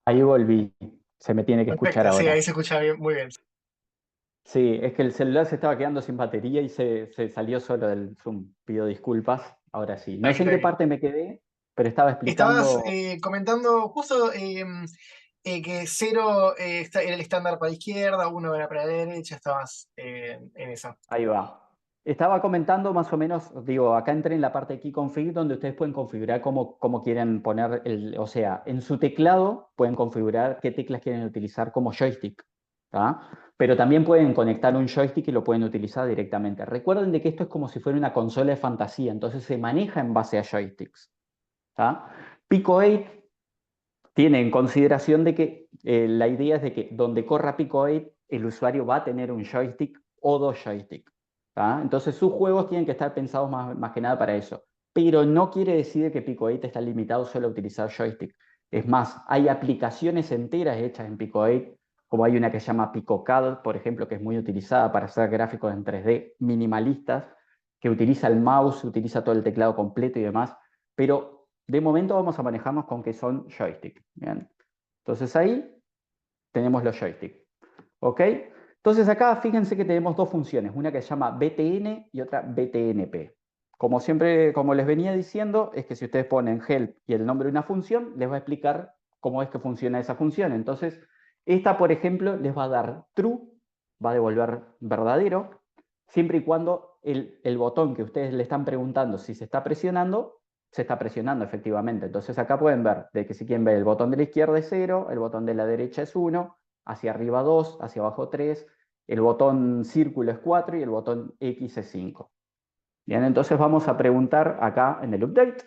Ahí volví. Se me tiene que escuchar Perfecto, sí, ahora. ahí se escucha bien, muy bien. Sí, es que el celular se estaba quedando sin batería y se salió solo del Zoom. Pido disculpas. Ahora sí. No sé en qué Tranqui. parte me quedé, pero estaba Estabas explicando. comentando justo que cero era el estándar para la izquierda, uno era para la derecha, estabas en esa. Ahí va. Estaba comentando más o menos, digo, acá entré en la parte de Key Config donde ustedes pueden configurar cómo quieren poner o sea, en su teclado pueden configurar qué teclas quieren utilizar como joystick. ¿Tá? Pero también pueden conectar un joystick y lo pueden utilizar directamente. Recuerden de que esto es como si fuera una consola de fantasía, entonces se maneja en base a joysticks. ¿Tá? Pico 8 tiene en consideración de que la idea es de que donde corra Pico 8, el usuario va a tener un joystick o dos joysticks. ¿Tá? Entonces sus juegos tienen que estar pensados más que nada para eso. Pero no quiere decir que Pico 8 está limitado solo a utilizar joystick. Es más, hay aplicaciones enteras hechas en Pico 8, como hay una que se llama PicoCAD, por ejemplo, que es muy utilizada para hacer gráficos en 3D minimalistas, que utiliza el mouse, utiliza todo el teclado completo y demás, pero de momento vamos a manejarnos con que son joystick. ¿Bien? Entonces ahí tenemos los joysticks. ¿Ok? Entonces acá fíjense que tenemos dos funciones, una que se llama BTN y otra BTNP. Como siempre, como les venía diciendo, es que si ustedes ponen help y el nombre de una función, les va a explicar cómo es que funciona esa función. Entonces, esta, por ejemplo, les va a dar true, va a devolver verdadero, siempre y cuando el botón que ustedes le están preguntando si se está presionando efectivamente. Entonces acá pueden ver de que si quieren ver el botón de la izquierda es 0, el botón de la derecha es 1, hacia arriba 2, hacia abajo 3, el botón círculo es 4 y el botón X es 5. Bien, entonces vamos a preguntar acá en el update.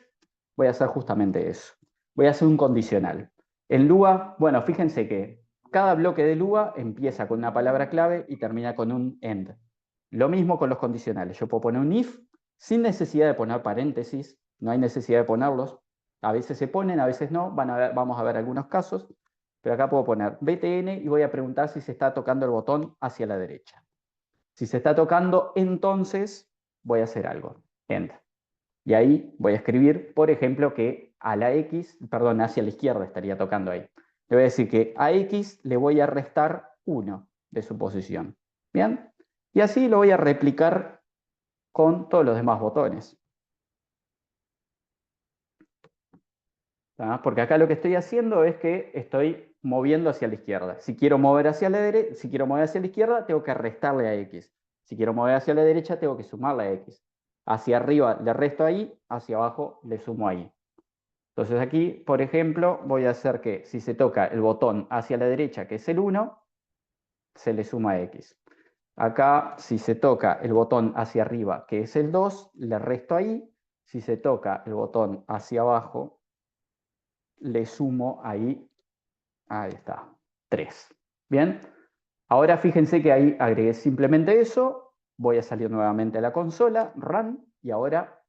Voy a hacer justamente eso. Voy a hacer un condicional. En Lua, bueno, fíjense que cada bloque de Lua empieza con una palabra clave y termina con un end. Lo mismo con los condicionales. Yo puedo poner un if sin necesidad de poner paréntesis. No hay necesidad de ponerlos. A veces se ponen, a veces no. Vamos a ver algunos casos. Pero acá puedo poner btn y voy a preguntar si se está tocando el botón hacia la derecha. Si se está tocando, entonces voy a hacer algo. End. Y ahí voy a escribir, por ejemplo, que a la X, perdón, hacia la izquierda estaría tocando ahí. Le voy a decir que a X le voy a restar 1 de su posición. ¿Bien? Y así lo voy a replicar con todos los demás botones. ¿Ah? Porque acá lo que estoy haciendo es que estoy moviendo hacia la izquierda. Si quiero mover hacia la derecha, si quiero mover hacia la izquierda, tengo que restarle a X. Si quiero mover hacia la derecha, tengo que sumarle a X. Hacia arriba le resto ahí, hacia abajo le sumo ahí. Entonces aquí, por ejemplo, voy a hacer que si se toca el botón hacia la derecha, que es el 1, se le suma X. Acá, si se toca el botón hacia arriba, que es el 2, le resto ahí. Si se toca el botón hacia abajo, le sumo ahí está, 3. Bien, ahora fíjense que ahí agregué simplemente eso, voy a salir nuevamente a la consola, Run, y ahora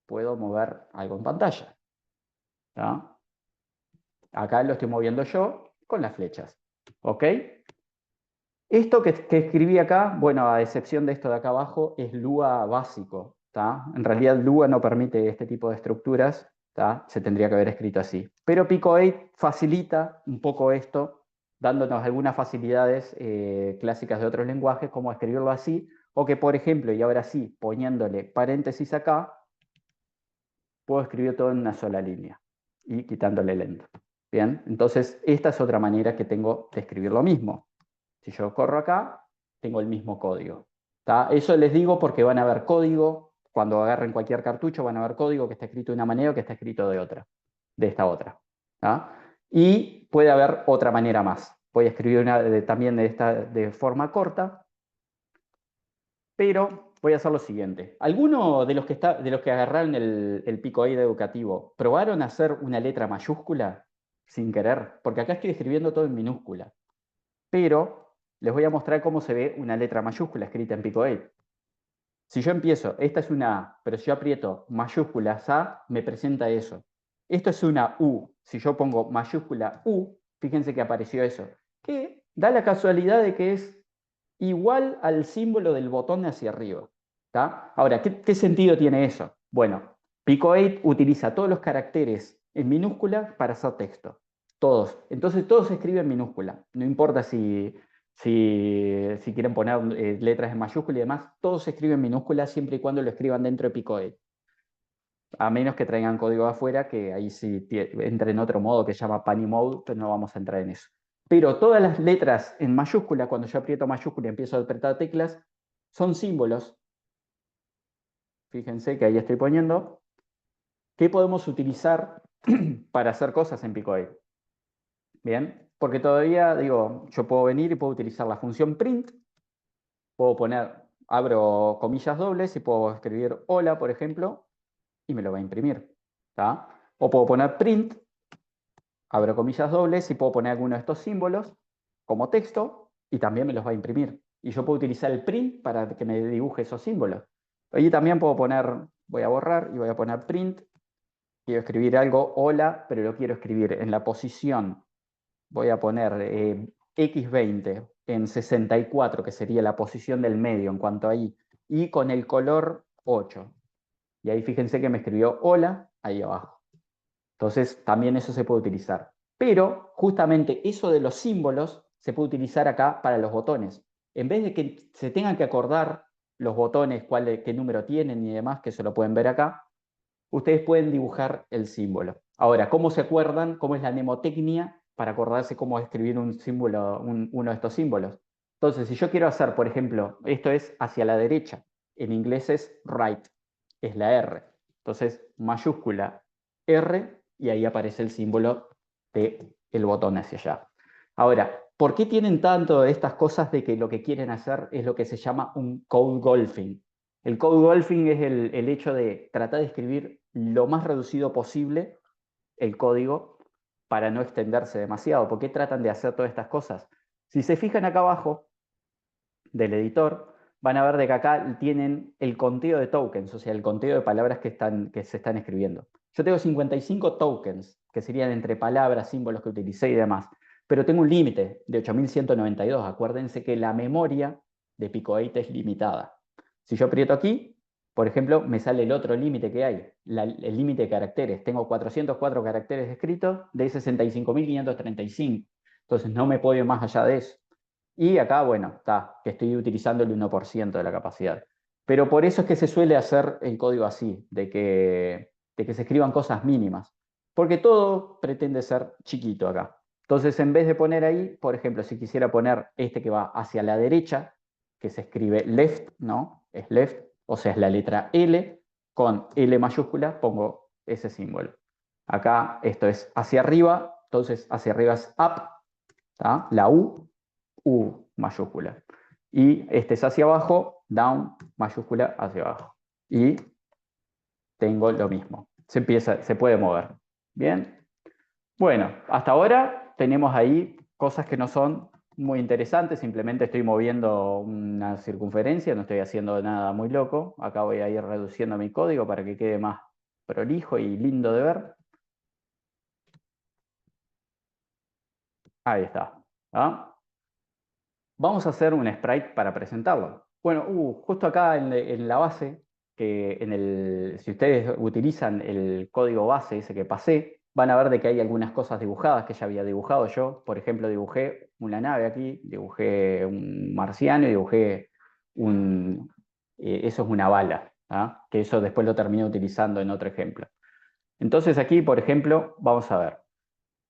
puedo mover algo en pantalla. ¿Tá? Acá lo estoy moviendo yo con las flechas. ¿Ok? Esto que escribí acá, bueno, a excepción de esto de acá abajo, es Lua básico. ¿Tá? En realidad Lua no permite este tipo de estructuras. ¿Tá? Se tendría que haber escrito así. Pero Pico8 facilita un poco esto, dándonos algunas facilidades clásicas de otros lenguajes, como escribirlo así, o que, por ejemplo, y ahora sí, poniéndole paréntesis acá, puedo escribir todo en una sola línea y quitándole el end. Bien, entonces esta es otra manera que tengo de escribir lo mismo. Si yo corro acá, tengo el mismo código. ¿Tá? Eso les digo porque van a ver código, cuando agarren cualquier cartucho van a ver código que está escrito de una manera o que está escrito de otra, de esta otra. ¿Tá? Y puede haber otra manera más. Voy a escribir también de forma corta, pero voy a hacer lo siguiente. ¿Alguno de los que agarraron el Pico8 educativo probaron hacer una letra mayúscula sin querer? Porque acá estoy escribiendo todo en minúscula. Pero les voy a mostrar cómo se ve una letra mayúscula escrita en Pico8. Si yo empiezo, esta es una A, pero si yo aprieto mayúsculas A, me presenta eso. Esto es una U. Si yo pongo mayúscula U, fíjense que apareció eso. Que da la casualidad de que es igual al símbolo del botón hacia arriba. ¿Tá? Ahora, ¿qué sentido tiene eso? Bueno, Pico8 utiliza todos los caracteres en minúscula para hacer texto. Todos. Entonces todos se escriben en minúscula. No importa si quieren poner letras en mayúscula y demás, todos se escriben en minúscula siempre y cuando lo escriban dentro de Pico8. A menos que traigan código de afuera, que ahí sí entra en otro modo que se llama Pani Mode, pero no vamos a entrar en eso. Pero todas las letras en mayúscula, cuando yo aprieto mayúscula y empiezo a apretar teclas, son símbolos. Fíjense que ahí estoy poniendo. ¿Qué podemos utilizar para hacer cosas en Pico8? Bien, porque todavía, digo, yo puedo venir y puedo utilizar la función print. Puedo abro comillas dobles y puedo escribir hola, por ejemplo, y me lo va a imprimir. ¿Tá? O puedo poner print, abro comillas dobles y puedo poner alguno de estos símbolos como texto y también me los va a imprimir. Y yo puedo utilizar el print para que me dibuje esos símbolos. Allí también puedo poner, voy a borrar y voy a poner print. Quiero escribir algo, hola, pero lo quiero escribir en la posición. Voy a poner X20 en 64, que sería la posición del medio en cuanto a I, y con el color 8. Y ahí fíjense que me escribió hola ahí abajo. Entonces también eso se puede utilizar. Pero justamente eso de los símbolos se puede utilizar acá para los botones. En vez de que se tengan que acordar los botones, qué número tienen y demás, que se lo pueden ver acá, ustedes pueden dibujar el símbolo. Ahora, ¿cómo se acuerdan? ¿Cómo es la mnemotecnia para acordarse cómo escribir un símbolo, uno de estos símbolos? Entonces, si yo quiero hacer, por ejemplo, esto es hacia la derecha, en inglés es right, es la R. Entonces, mayúscula R y ahí aparece el símbolo del botón hacia allá. Ahora, ¿por qué tienen tanto de estas cosas de que lo que quieren hacer es lo que se llama un code golfing? El code golfing es el hecho de tratar de escribir lo más reducido posible el código para no extenderse demasiado. ¿Por qué tratan de hacer todas estas cosas? Si se fijan acá abajo del editor, van a ver de que acá tienen el conteo de tokens, o sea, el conteo de palabras que se están escribiendo. Yo tengo 55 tokens, que serían entre palabras, símbolos que utilicé y demás, pero tengo un límite de 8192. Acuérdense que la memoria de Pico8 es limitada. Si yo aprieto aquí, por ejemplo, me sale el otro límite que hay, el límite de caracteres. Tengo 404 caracteres escritos de 65.535. Entonces no me puedo ir más allá de eso. Y acá, bueno, está, que estoy utilizando el 1% de la capacidad. Pero por eso es que se suele hacer el código así, de que se escriban cosas mínimas. Porque todo pretende ser chiquito acá. Entonces, en vez de poner ahí, por ejemplo, si quisiera poner este que va hacia la derecha, que se escribe left, ¿no? Es left, o sea, es la letra L, con L mayúscula pongo ese símbolo. Acá esto es hacia arriba, entonces hacia arriba es up, ¿tá? La U mayúscula. Y este es hacia abajo, down mayúscula hacia abajo. Y tengo lo mismo. Se puede mover. Bien. Bueno, hasta ahora tenemos ahí cosas que no son muy interesantes. Simplemente estoy moviendo una circunferencia, no estoy haciendo nada muy loco. Acá voy a ir reduciendo mi código para que quede más prolijo y lindo de ver. Ahí está. ¿Ah? Vamos a hacer un sprite para presentarlo. Bueno, justo acá en la base, si ustedes utilizan el código base ese que pasé, van a ver de que hay algunas cosas dibujadas que ya había dibujado yo. Por ejemplo, dibujé una nave aquí, dibujé un marciano y dibujé eso es una bala, ¿ah? Que eso después lo terminé utilizando en otro ejemplo. Entonces aquí, por ejemplo, vamos a ver.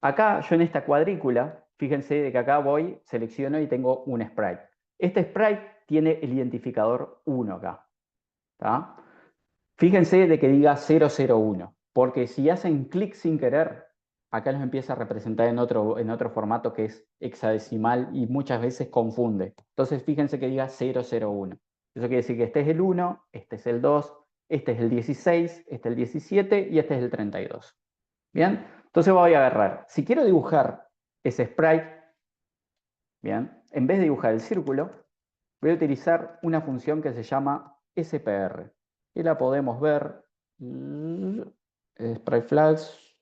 Acá yo en esta cuadrícula, fíjense de que acá voy, selecciono y tengo un sprite. Este sprite tiene el identificador 1 acá. ¿Tá? Fíjense de que diga 001, porque si hacen clic sin querer, acá los empieza a representar en otro formato que es hexadecimal y muchas veces confunde. Entonces fíjense que diga 001. Eso quiere decir que este es el 1, este es el 2, este es el 16, este es el 17 y este es el 32. ¿Bien? Entonces voy a agarrar. Si quiero dibujar ese sprite, ¿bien? En vez de dibujar el círculo, voy a utilizar una función que se llama SPR. Y la podemos ver. Sprite flags.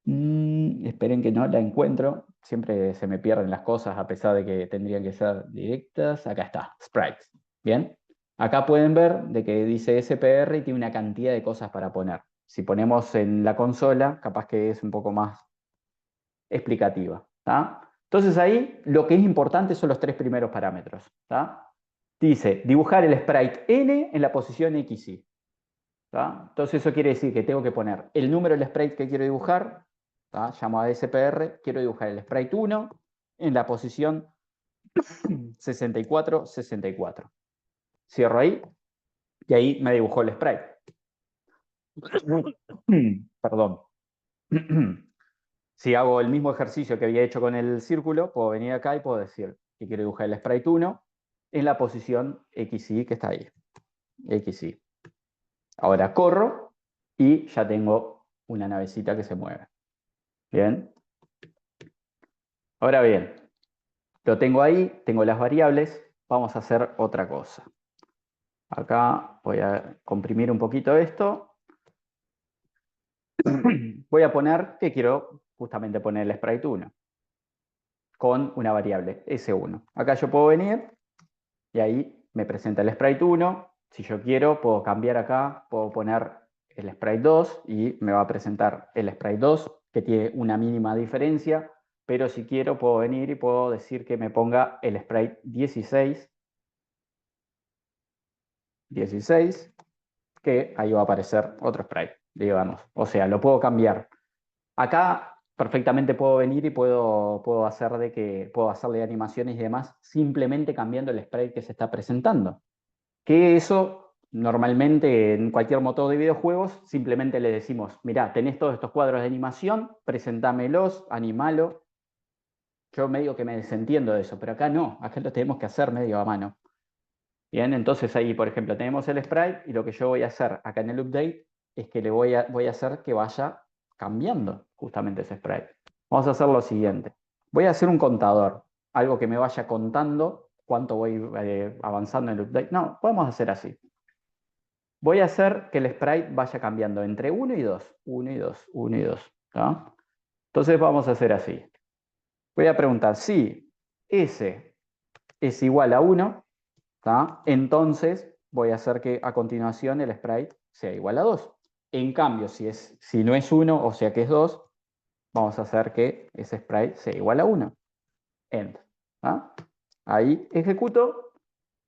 Esperen que no la encuentro. Siempre se me pierden las cosas a pesar de que tendrían que ser directas. Acá está, sprites. ¿Bien? Acá pueden ver de que dice SPR y tiene una cantidad de cosas para poner. Si ponemos en la consola, capaz que es un poco más explicativa. ¿Tá? Entonces ahí lo que es importante son los tres primeros parámetros. ¿Tá? Dice dibujar el sprite n en la posición XY. ¿Tá? Entonces eso quiere decir que tengo que poner el número del sprite que quiero dibujar, ¿tá? Llamo a SPR, quiero dibujar el sprite 1 en la posición 64, 64. Cierro ahí y ahí me dibujó el sprite. Perdón. Si hago el mismo ejercicio que había hecho con el círculo, puedo venir acá y puedo decir que quiero dibujar el sprite 1 en la posición XY que está ahí. XY. Ahora corro y ya tengo una navecita que se mueve. Bien. Ahora bien, lo tengo ahí, tengo las variables. Vamos a hacer otra cosa. Acá voy a comprimir un poquito esto. Voy a poner que quiero justamente poner el sprite 1 con una variable S1. Acá yo puedo venir y ahí me presenta el sprite 1. Si yo quiero, puedo cambiar acá, puedo poner el sprite 2 y me va a presentar el sprite 2, que tiene una mínima diferencia, pero si quiero puedo venir y puedo decir que me ponga el sprite 16, que ahí va a aparecer otro sprite, digamos. O sea, lo puedo cambiar. Acá perfectamente puedo venir y puedo hacerle animaciones y demás simplemente cambiando el sprite que se está presentando. Que eso normalmente en cualquier motor de videojuegos simplemente le decimos, mirá, tenés todos estos cuadros de animación, presentámelos, animalo. Yo medio que me desentiendo de eso, pero acá no, acá lo tenemos que hacer medio a mano. Bien, entonces ahí, por ejemplo, tenemos el sprite y lo que yo voy a hacer acá en el update es que voy a hacer que vaya cambiando justamente ese sprite. Vamos a hacer lo siguiente. Voy a hacer un contador, algo que me vaya contando cuánto voy avanzando en el update. No, podemos hacer así. Voy a hacer que el sprite vaya cambiando entre 1 y 2. 1 y 2, 1 y 2. ¿Tá? Entonces vamos a hacer así. Voy a preguntar si S es igual a 1, ¿tá? Entonces voy a hacer que a continuación el sprite sea igual a 2. En cambio, si no es 1, o sea que es 2, vamos a hacer que ese sprite sea igual a 1. End. ¿Tá? Ahí ejecuto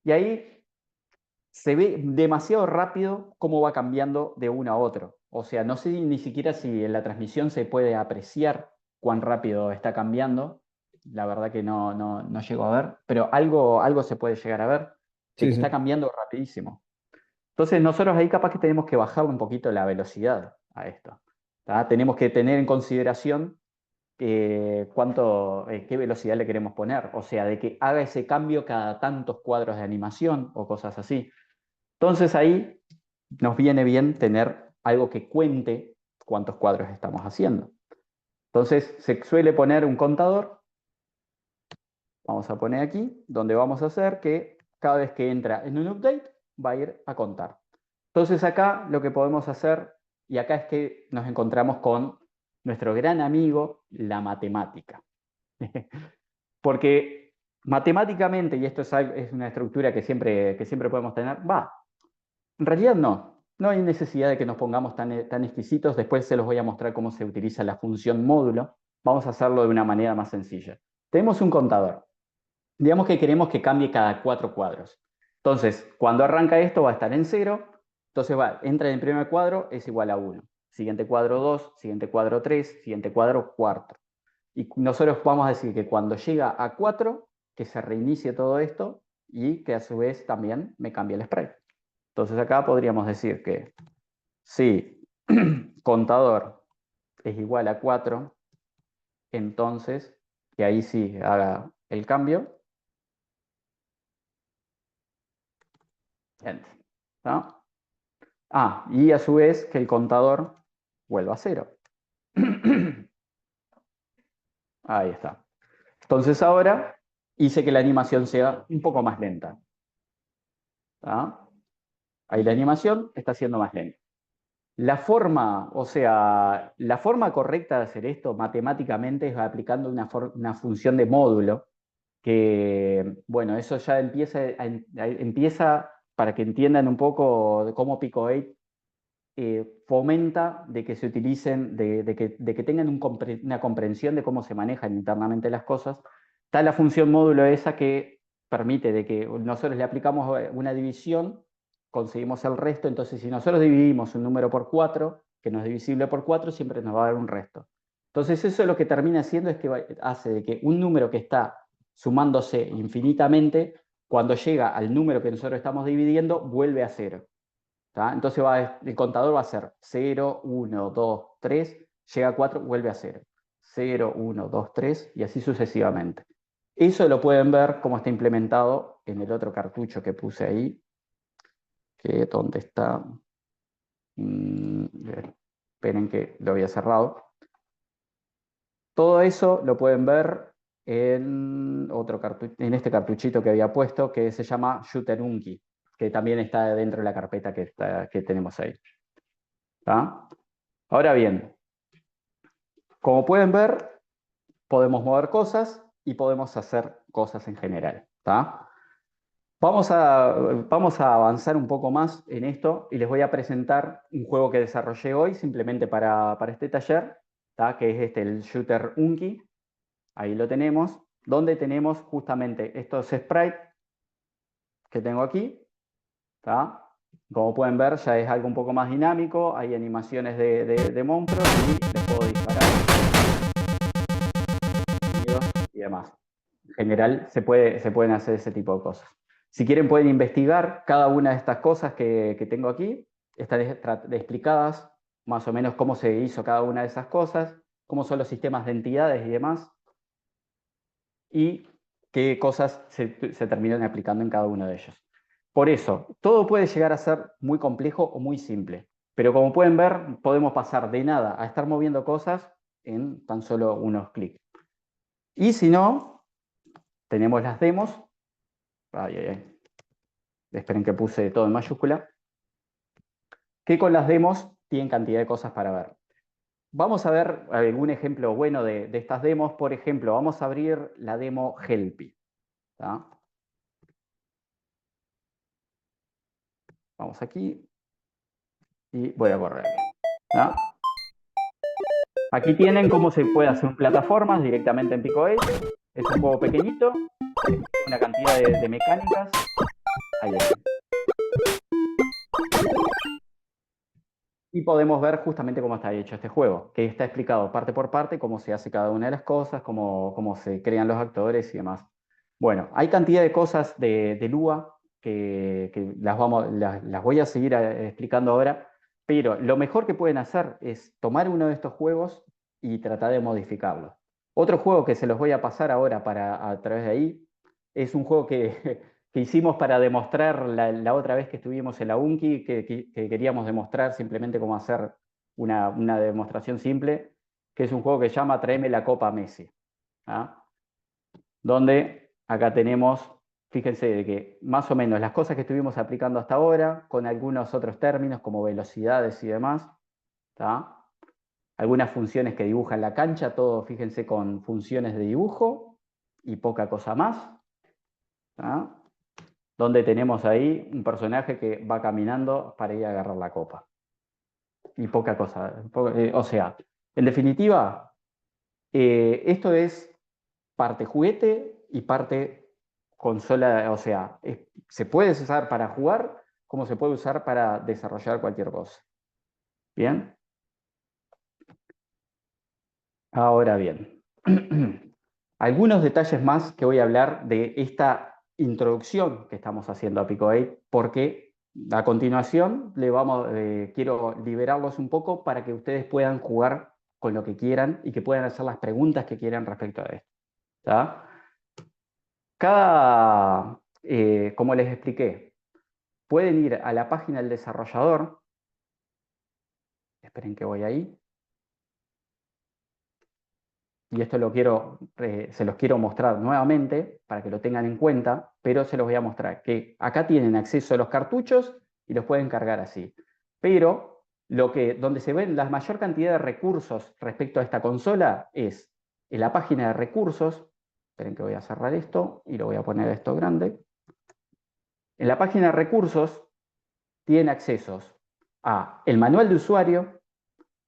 y ahí se ve demasiado rápido cómo va cambiando de uno a otro. O sea, no sé ni siquiera si en la transmisión se puede apreciar cuán rápido está cambiando. La verdad que no llego a ver, pero algo se puede llegar a ver de Sí, que está sí. cambiando rapidísimo. Entonces nosotros ahí capaz que tenemos que bajar un poquito la velocidad a esto. ¿Tá? Tenemos que tener en consideración qué velocidad le queremos poner. O sea, de que haga ese cambio cada tantos cuadros de animación o cosas así. Entonces ahí nos viene bien tener algo que cuente cuántos cuadros estamos haciendo. Entonces se suele poner un contador, vamos a poner aquí, donde vamos a hacer que cada vez que entra en un update va a ir a contar. Entonces acá lo que podemos hacer, y acá es que nos encontramos con nuestro gran amigo, la matemática. Porque matemáticamente, y esto es una estructura que siempre podemos tener, en realidad no hay necesidad de que nos pongamos tan exquisitos. Después se los voy a mostrar cómo se utiliza la función módulo. Vamos a hacerlo de una manera más sencilla. Tenemos un contador. Digamos que queremos que cambie cada 4 cuadros. Entonces, cuando arranca esto va a estar en 0. Entonces entra en el primer cuadro, es igual a 1. Siguiente cuadro 2, siguiente cuadro 3, siguiente cuadro 4. Y nosotros vamos a decir que cuando llega a 4, que se reinicie todo esto y que a su vez también me cambie el sprite. Entonces acá podríamos decir que si contador es igual a 4, entonces que ahí sí haga el cambio. ¿No? Y a su vez que el contador vuelva a 0. Ahí está. Entonces ahora hice que la animación sea un poco más lenta. ¿Tá? Ahí la animación está siendo más lenta. La forma, o sea, la forma correcta de hacer esto matemáticamente es aplicando una función de módulo, que, bueno, eso ya empieza para que entiendan un poco de cómo Pico 8 fomenta de que se utilicen, de que tengan una comprensión de cómo se manejan internamente las cosas. Está la función módulo esa que permite de que nosotros le aplicamos una división, conseguimos el resto. Entonces si nosotros dividimos un número por 4, que no es divisible por 4, siempre nos va a dar un resto. Entonces eso lo que termina haciendo es que hace de que un número que está sumándose infinitamente, cuando llega al número que nosotros estamos dividiendo, vuelve a 0. ¿Tá? Entonces el contador va a ser 0, 1, 2, 3, llega a 4, vuelve a 0. 0, 1, 2, 3 y así sucesivamente. Eso lo pueden ver cómo está implementado en el otro cartucho que puse ahí. ¿Dónde está? Esperen que lo había cerrado. Todo eso lo pueden ver en este cartuchito que había puesto, que se llama Shooterunki, que también está dentro de la carpeta que tenemos ahí. ¿Tá? Ahora bien, como pueden ver, podemos mover cosas y podemos hacer cosas en general. ¿Tá? Vamos a avanzar un poco más en esto y les voy a presentar un juego que desarrollé hoy simplemente para este taller, ¿tá? Que es el Shooter Unki. Ahí lo tenemos, donde tenemos justamente estos sprites que tengo aquí. ¿Tá? Como pueden ver, ya es algo un poco más dinámico, hay animaciones de monstruos y les puedo disparar y demás. En general se pueden hacer ese tipo de cosas. Si quieren pueden investigar cada una de estas cosas que tengo aquí, están explicadas más o menos cómo se hizo cada una de esas cosas, cómo son los sistemas de entidades y demás, y qué cosas se terminan aplicando en cada uno de ellos. Por eso, todo puede llegar a ser muy complejo o muy simple. Pero como pueden ver, podemos pasar de nada a estar moviendo cosas en tan solo unos clics. Y si no, tenemos las demos. Ay, ay, ay. Esperen que puse todo en mayúscula. Que con las demos tienen cantidad de cosas para ver. Vamos a ver algún ejemplo bueno de estas demos. Por ejemplo, vamos a abrir la demo Helpy. ¿Tá? Vamos aquí y voy a correr. ¿Tá? Aquí tienen cómo se puede hacer plataformas directamente en Pico 8. Es un juego pequeñito, una cantidad de mecánicas. Ahí está. Y podemos ver justamente cómo está hecho este juego, que está explicado parte por parte, cómo se hace cada una de las cosas, cómo se crean los actores y demás. Bueno, hay cantidad de cosas de Lua que las voy a seguir explicando ahora, pero lo mejor que pueden hacer es tomar uno de estos juegos y tratar de modificarlo. Otro juego que se los voy a pasar ahora a través de ahí es un juego que hicimos para demostrar la otra vez que estuvimos en la UNCI, que queríamos demostrar simplemente cómo hacer una demostración simple, que es un juego que se llama Tráeme la Copa Messi. ¿Ah? Donde acá tenemos, fíjense, de que más o menos las cosas que estuvimos aplicando hasta ahora, con algunos otros términos como velocidades y demás, ¿tá? Algunas funciones que dibujan la cancha, todo, fíjense, con funciones de dibujo y poca cosa más. ¿Tá? Donde tenemos ahí un personaje que va caminando para ir a agarrar la copa. Y poca cosa. O sea, en definitiva, esto es parte juguete y parte consola. O sea, se puede usar para jugar como se puede usar para desarrollar cualquier cosa. ¿Bien? Ahora bien, algunos detalles más que voy a hablar de esta introducción que estamos haciendo a Pico 8, porque a continuación quiero liberarlos un poco para que ustedes puedan jugar con lo que quieran y que puedan hacer las preguntas que quieran respecto a esto. ¿Tá? Como les expliqué, pueden ir a la página del desarrollador. Esperen que voy ahí. Y esto se los quiero mostrar nuevamente para que lo tengan en cuenta, pero se los voy a mostrar que acá tienen acceso a los cartuchos y los pueden cargar así. Pero donde se ven la mayor cantidad de recursos respecto a esta consola es en la página de recursos. Esperen que voy a cerrar esto y lo voy a poner esto grande. En la página de recursos tienen accesos a el manual de usuario,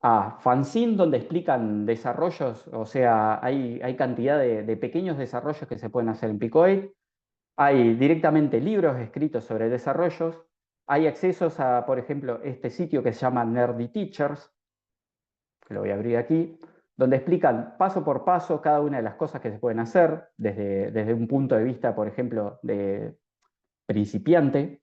a fanzine donde explican desarrollos, o sea, hay cantidad de pequeños desarrollos que se pueden hacer en Pico 8, hay directamente libros escritos sobre desarrollos, hay accesos a, por ejemplo, este sitio que se llama Nerdy Teachers, que lo voy a abrir aquí, donde explican paso por paso cada una de las cosas que se pueden hacer, desde un punto de vista, por ejemplo, de principiante,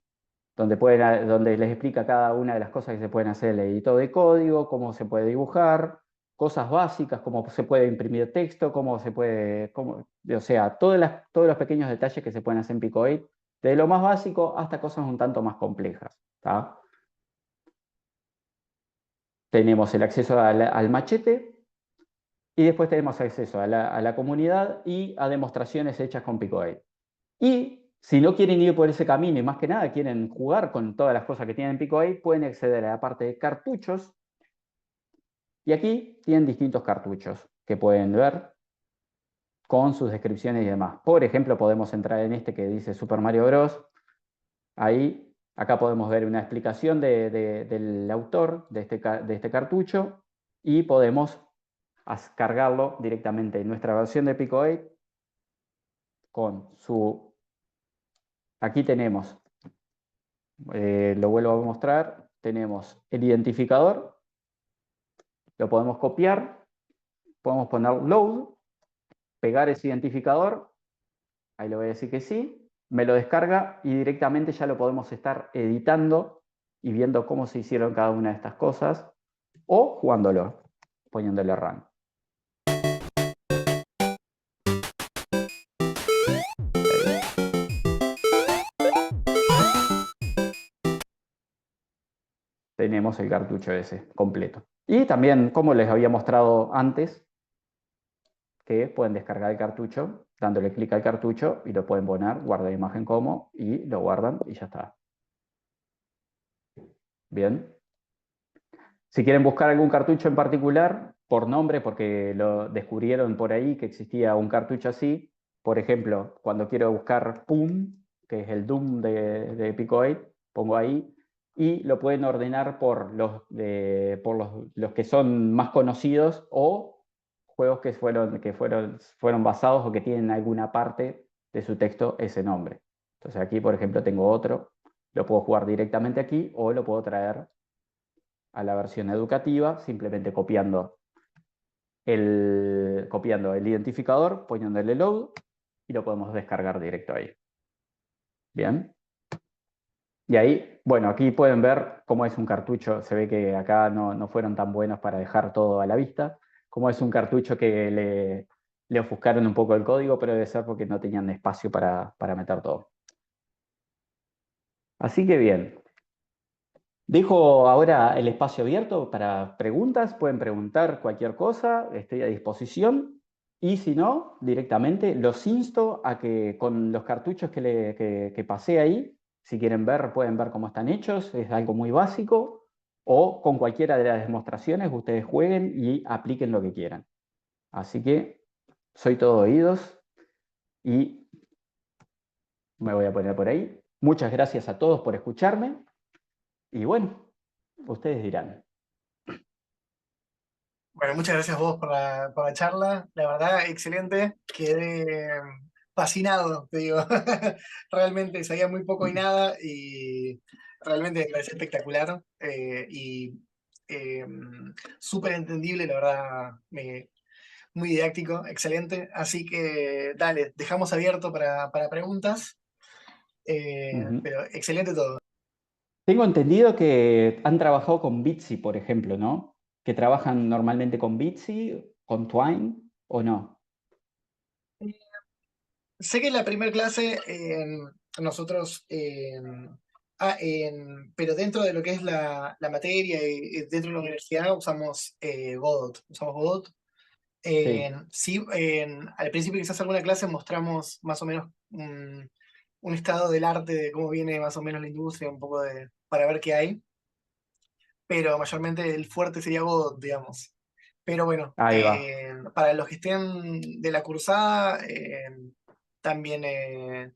donde les explica cada una de las cosas que se pueden hacer en el editor de código, cómo se puede dibujar, cosas básicas, cómo se puede imprimir texto, o sea, todos los pequeños detalles que se pueden hacer en Pico 8, desde lo más básico hasta cosas un tanto más complejas. ¿Tá? Tenemos el acceso al machete y después tenemos acceso a la comunidad y a demostraciones hechas con Pico 8. Y si no quieren ir por ese camino y más que nada quieren jugar con todas las cosas que tienen en Pico 8, pueden acceder a la parte de cartuchos. Y aquí tienen distintos cartuchos que pueden ver con sus descripciones y demás. Por ejemplo, podemos entrar en este que dice Super Mario Bros. Ahí, acá podemos ver una explicación del autor de este cartucho y podemos cargarlo directamente en nuestra versión de Pico 8 con su... Aquí tenemos, lo vuelvo a mostrar, tenemos el identificador, lo podemos copiar, podemos poner load, pegar ese identificador, ahí le voy a decir que sí, me lo descarga y directamente ya lo podemos estar editando y viendo cómo se hicieron cada una de estas cosas o jugándolo, poniéndole run. tenemos el cartucho ese completo. Y también, como les había mostrado antes, que pueden descargar el cartucho, dándole clic al cartucho y lo pueden poner, guardar imagen como, y lo guardan y ya está. Bien. Si quieren buscar algún cartucho en particular, por nombre, porque lo descubrieron por ahí que existía un cartucho así, por ejemplo, cuando quiero buscar PUM, que es el Doom de Pico 8, pongo ahí, y lo pueden ordenar por los que son más conocidos o juegos que fueron basados o que tienen alguna parte de su texto ese nombre. Entonces aquí, por ejemplo, tengo otro, lo puedo jugar directamente aquí o lo puedo traer a la versión educativa, simplemente copiando el identificador, poniéndole load y lo podemos descargar directo ahí. Bien. Y ahí, bueno, aquí pueden ver cómo es un cartucho. Se ve que acá no fueron tan buenos para dejar todo a la vista. Cómo es un cartucho que le ofuscaron un poco el código, pero debe ser porque no tenían espacio para meter todo. Así que bien. Dejo ahora el espacio abierto para preguntas. Pueden preguntar cualquier cosa, estoy a disposición. Y si no, directamente los insto a que con los cartuchos que pasé ahí, si quieren ver, pueden ver cómo están hechos, es algo muy básico. O con cualquiera de las demostraciones, ustedes jueguen y apliquen lo que quieran. Así que soy todo oídos y me voy a poner por ahí. Muchas gracias a todos por escucharme. Y bueno, ustedes dirán. Bueno, muchas gracias a vos por la charla. La verdad, excelente. Quedé fascinado, te digo. Realmente sabía muy poco y nada y realmente me pareció espectacular y eh, súper entendible, la verdad, muy didáctico, excelente. Así que dale, dejamos abierto para preguntas, Ujú. pero excelente todo. Tengo entendido que han trabajado con Bitsy, por ejemplo, ¿no? Que trabajan normalmente con Bitsy, con Twine, ¿o no? Sé que en la primera clase nosotros, pero dentro de lo que es la materia y dentro de la universidad usamos Godot. Usamos Godot. Sí. Sí, al principio quizás alguna clase mostramos más o menos un estado del arte, de cómo viene más o menos la industria, un poco para ver qué hay, pero mayormente el fuerte sería Godot, digamos. Pero bueno, Ahí va. para los que estén de la cursada, también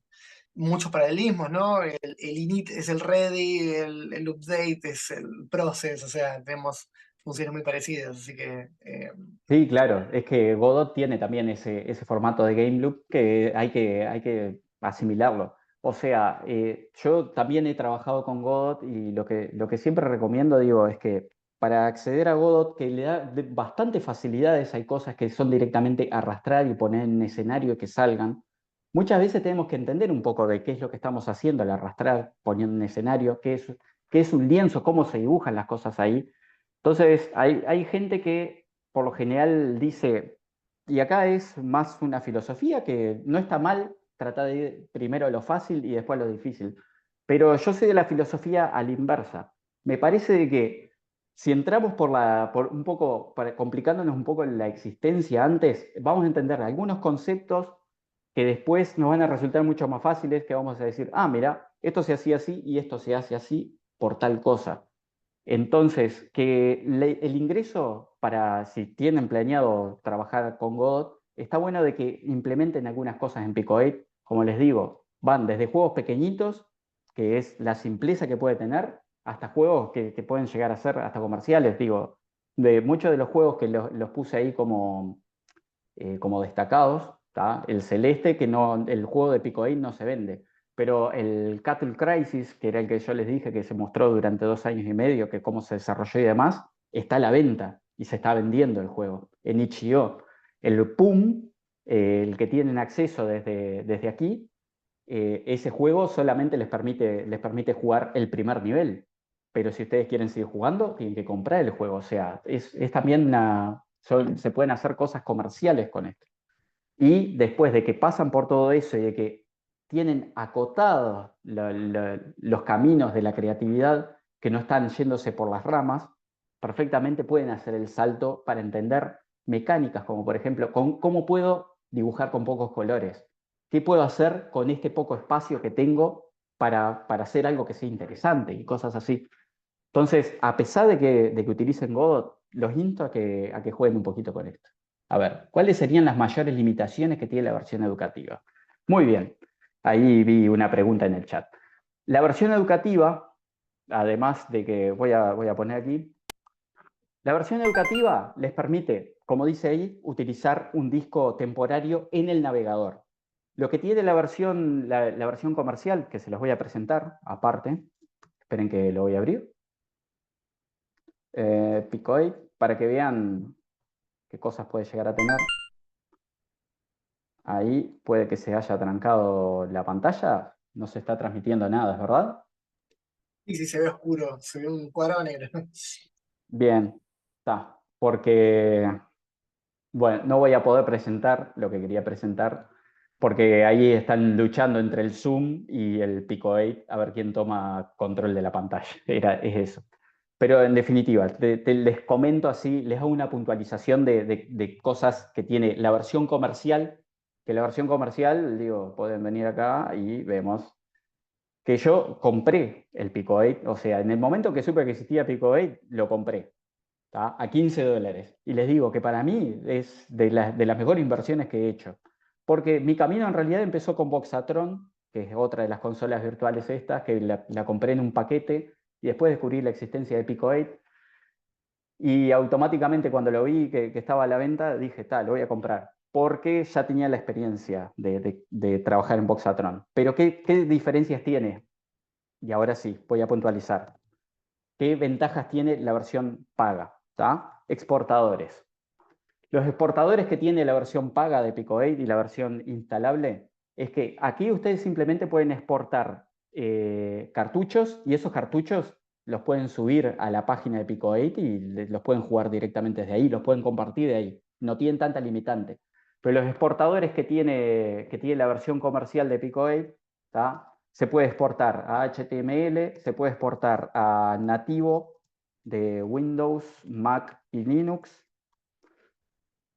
muchos paralelismos, ¿no? El init es el ready, el update es el process, o sea, tenemos funciones muy parecidas, así que Sí, claro. Es que Godot tiene también ese formato de game loop que hay que asimilarlo. O sea, yo también he trabajado con Godot y lo que siempre recomiendo, digo, es que para acceder a Godot, que le da bastante facilidades, hay cosas que son directamente arrastrar y poner en escenario y que salgan. Muchas veces tenemos que entender un poco de qué es lo que estamos haciendo al arrastrar, poniendo en escenario, qué es un lienzo, cómo se dibujan las cosas ahí. Entonces, hay gente que por lo general dice, y acá es más una filosofía que no está mal tratar de ir primero lo fácil y después lo difícil, pero yo soy de la filosofía a la inversa. Me parece de que si entramos por un poco, complicándonos un poco la existencia antes, vamos a entender algunos conceptos que después nos van a resultar mucho más fáciles, que vamos a decir, ah, mira, esto se hacía así y esto se hace así por tal cosa. Entonces, que el ingreso para si tienen planeado trabajar con Godot, está bueno de que implementen algunas cosas en Pico 8. Como les digo, van desde juegos pequeñitos, que es la simpleza que puede tener, hasta juegos que pueden llegar a ser hasta comerciales. Digo, de muchos de los juegos que los puse ahí como destacados, ¿tá? El Celeste, que no, el juego de Pico 8 no se vende, pero el Cattle Crisis, que era el que yo les dije que se mostró durante 2 años y medio, que cómo se desarrolló y demás, está a la venta y se está vendiendo el juego en itch.io. El PUM, el que tienen acceso desde aquí, ese juego solamente les permite jugar el primer nivel. Pero si ustedes quieren seguir jugando, tienen que comprar el juego. O sea, es también se pueden hacer cosas comerciales con esto. Y después de que pasan por todo eso y de que tienen acotados los caminos de la creatividad, que no están yéndose por las ramas, perfectamente pueden hacer el salto para entender mecánicas, como por ejemplo, cómo puedo dibujar con pocos colores, qué puedo hacer con este poco espacio que tengo para hacer algo que sea interesante y cosas así. Entonces, a pesar de que utilicen Godot, los insto a que jueguen un poquito con esto. A ver, ¿cuáles serían las mayores limitaciones que tiene la versión educativa? Muy bien, ahí vi una pregunta en el chat. La versión educativa, además de que voy a poner aquí, la versión educativa les permite, como dice ahí, utilizar un disco temporario en el navegador. Lo que tiene la versión comercial, que se los voy a presentar aparte, esperen que lo voy a abrir, Picoid, para que vean qué cosas puede llegar a tener. Ahí puede que se haya trancado la pantalla, no se está transmitiendo nada, ¿es verdad? Y si se ve oscuro, se ve un cuadrado negro. Bien, está, porque, bueno, no voy a poder presentar lo que quería presentar, porque ahí están luchando entre el Zoom y el Pico 8 a ver quién toma control de la pantalla. Es eso. Pero en definitiva, les comento así, les hago una puntualización de cosas que tiene la versión comercial, que la versión comercial, digo, pueden venir acá y vemos que yo compré el Pico 8, o sea, en el momento que supe que existía Pico 8, lo compré, ¿tá? A $15. Y les digo que para mí es de las mejores inversiones que he hecho. Porque mi camino en realidad empezó con Boxatron, que es otra de las consolas virtuales estas, que la compré en un paquete y después descubrí la existencia de Pico 8. Y automáticamente cuando lo vi que estaba a la venta, dije, tal, lo voy a comprar. Porque ya tenía la experiencia de trabajar en Boxatron. Pero ¿qué diferencias tiene? Y ahora sí, voy a puntualizar. ¿Qué ventajas tiene la versión paga? ¿Tá? Exportadores. Los exportadores que tiene la versión paga de Pico 8 y la versión instalable es que aquí ustedes simplemente pueden exportar cartuchos y esos cartuchos los pueden subir a la página de Pico 8 y los pueden jugar directamente desde ahí, los pueden compartir de ahí. No tienen tanta limitante. Pero los exportadores que tiene la versión comercial de Pico 8, ¿tá? Se puede exportar a HTML, se puede exportar a nativo de Windows, Mac y Linux.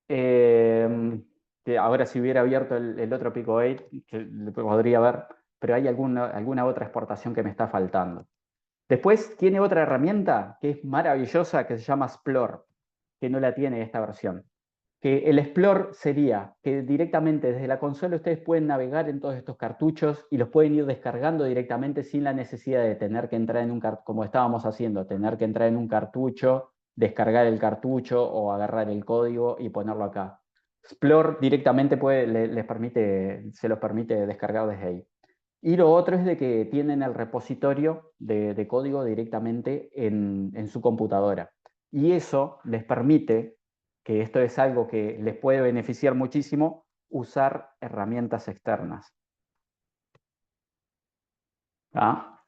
Que ahora si hubiera abierto el otro Pico 8, que lo podría ver, pero hay alguna otra exportación que me está faltando. Después tiene otra herramienta que es maravillosa que se llama Explore, que no la tiene esta versión. Que el Explore sería que directamente desde la consola ustedes pueden navegar en todos estos cartuchos y los pueden ir descargando directamente sin la necesidad de tener que entrar en un cartucho, como estábamos haciendo, tener que entrar en un cartucho, descargar el cartucho o agarrar el código y ponerlo acá. Explore directamente les permite, se los permite descargar desde ahí. Y lo otro es de que tienen el repositorio de código directamente en su computadora. Y eso les permite, que esto es algo que les puede beneficiar muchísimo, usar herramientas externas. ¿Ah?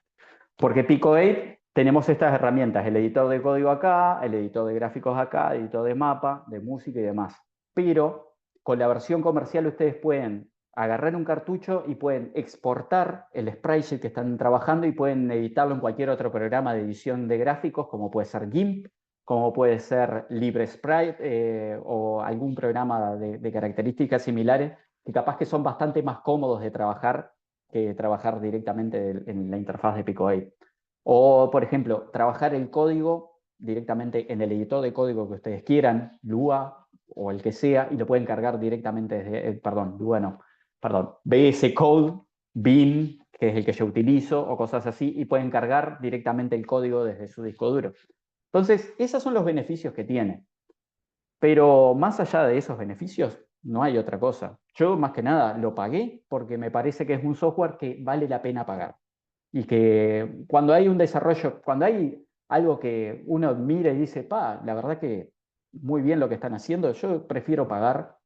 Porque Pico 8 tenemos estas herramientas, el editor de código acá, el editor de gráficos acá, el editor de mapa, de música y demás. Pero con la versión comercial ustedes pueden agarrar un cartucho y pueden exportar el sprite que están trabajando y pueden editarlo en cualquier otro programa de edición de gráficos, como puede ser GIMP, como puede ser LibreSprite o algún programa de características similares, que capaz que son bastante más cómodos de trabajar que trabajar directamente en la interfaz de Pico 8. O, por ejemplo, trabajar el código directamente en el editor de código que ustedes quieran, Lua o el que sea, y lo pueden cargar directamente desde, perdón, Lua no, perdón, VS Code, Vim, que es el que yo utilizo, o cosas así, y pueden cargar directamente el código desde su disco duro. Entonces, esos son los beneficios que tiene. Pero más allá de esos beneficios, no hay otra cosa. Yo más que nada lo pagué porque me parece que es un software que vale la pena pagar. Y que cuando hay un desarrollo, cuando hay algo que uno mira y dice, pa, la verdad que muy bien lo que están haciendo, yo prefiero pagar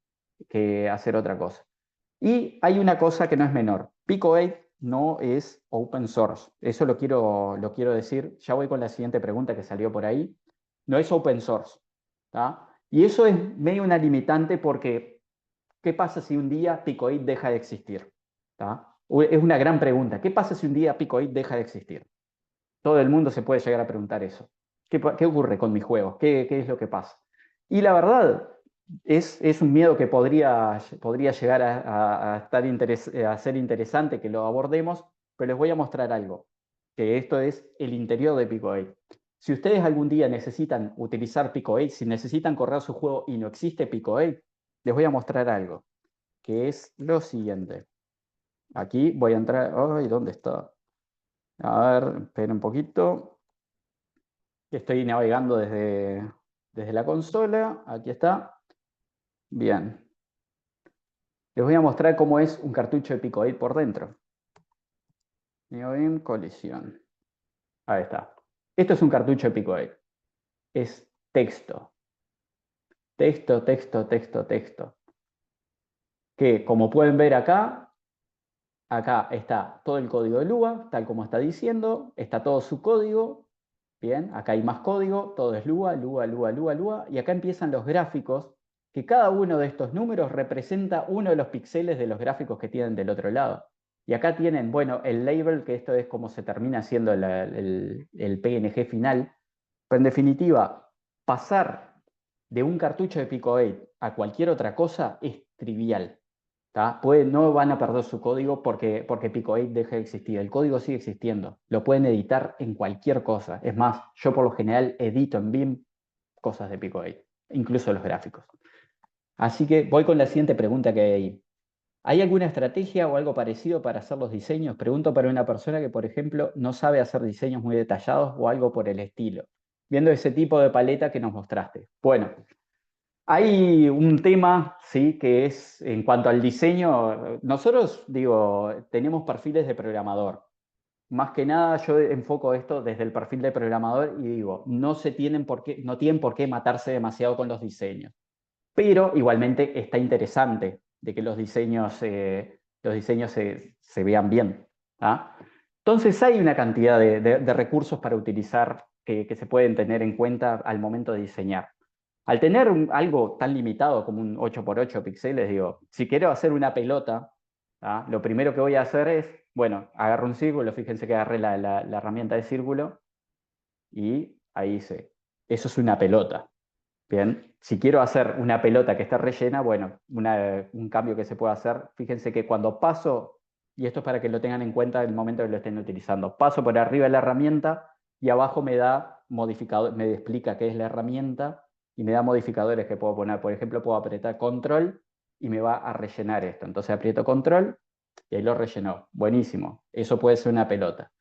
que hacer otra cosa. Y hay una cosa que no es menor. Pico 8 no es open source. Eso lo quiero decir. Ya voy con la siguiente pregunta que salió por ahí. No es open source. ¿Tá? Y eso es medio una limitante porque, ¿qué pasa si un día Pico 8 deja de existir? ¿Tá? Es una gran pregunta. ¿Qué pasa si un día Pico 8 deja de existir? Todo el mundo se puede llegar a preguntar eso. ¿Qué ocurre con mis juegos? ¿Qué es lo que pasa? Y la verdad, es un miedo que podría llegar a ser interesante que lo abordemos, pero les voy a mostrar algo, que esto es el interior de Pico 8. Si ustedes algún día necesitan utilizar Pico 8, si necesitan correr su juego y no existe Pico 8, les voy a mostrar algo, que es lo siguiente. Aquí voy a entrar. Ay, ¿dónde está? A ver, esperen un poquito. Estoy navegando desde la consola. Aquí está. Bien. Les voy a mostrar cómo es un cartucho de Pico 8 por dentro. Neobeam colisión. Ahí está. Esto es un cartucho de Pico 8. Es texto. Texto, texto, texto, texto. Que como pueden ver acá está todo el código de Lua, tal como está diciendo. Está todo su código. Bien, acá hay más código, todo es Lua, Lua, Lua, Lua, Lua, y acá empiezan los gráficos, que cada uno de estos números representa uno de los píxeles de los gráficos que tienen del otro lado. Y acá tienen, bueno, el label, que esto es como se termina haciendo el PNG final, pero en definitiva, pasar de un cartucho de Pico 8 a cualquier otra cosa es trivial. No van a perder su código porque Pico 8 deje de existir. El código sigue existiendo. Lo pueden editar en cualquier cosa. Es más, yo por lo general edito en BIM cosas de Pico 8, incluso los gráficos. Así que voy con la siguiente pregunta que hay ahí. ¿Hay alguna estrategia o algo parecido para hacer los diseños? Pregunto para una persona que, por ejemplo, no sabe hacer diseños muy detallados o algo por el estilo. Viendo ese tipo de paleta que nos mostraste. Bueno, hay un tema, sí, que es en cuanto al diseño. Nosotros, digo, tenemos perfiles de programador. Más que nada, yo enfoco esto desde el perfil de programador y digo, no tienen por qué matarse demasiado con los diseños. Pero igualmente está interesante de que los diseños se vean bien. ¿Ah? Entonces hay una cantidad de recursos para utilizar que se pueden tener en cuenta al momento de diseñar. Al tener algo tan limitado como un 8x8 píxeles, digo, si quiero hacer una pelota, lo primero que voy a hacer es, bueno, agarro un círculo, fíjense que agarré la herramienta de círculo y ahí hice. Eso es una pelota. Bien, si quiero hacer una pelota que esté rellena, bueno, un cambio que se puede hacer, fíjense que cuando paso, y esto es para que lo tengan en cuenta en el momento que lo estén utilizando, paso por arriba de la herramienta y abajo me da modificador, me explica qué es la herramienta y me da modificadores que puedo poner. Por ejemplo, puedo apretar control y me va a rellenar esto. Entonces aprieto control y ahí lo rellenó. Buenísimo. Eso puede ser una pelota.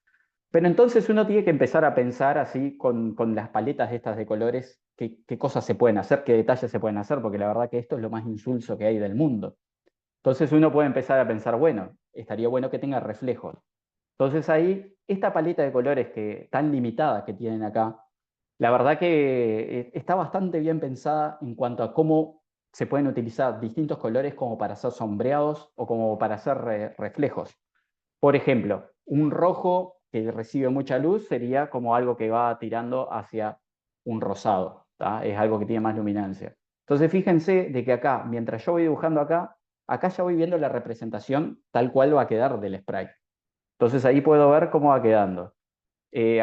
Pero entonces uno tiene que empezar a pensar así con las paletas estas de colores, qué cosas se pueden hacer, qué detalles se pueden hacer, porque la verdad que esto es lo más insulso que hay del mundo. Entonces uno puede empezar a pensar, bueno, estaría bueno que tenga reflejos. Entonces ahí, esta paleta de colores tan limitada que tienen acá, la verdad que está bastante bien pensada en cuanto a cómo se pueden utilizar distintos colores como para hacer sombreados o como para hacer reflejos. Por ejemplo, un rojo que recibe mucha luz sería como algo que va tirando hacia un rosado, ¿tá? Es algo que tiene más luminancia. Entonces fíjense de que acá, mientras yo voy dibujando acá ya voy viendo la representación tal cual va a quedar del sprite. Entonces ahí puedo ver cómo va quedando.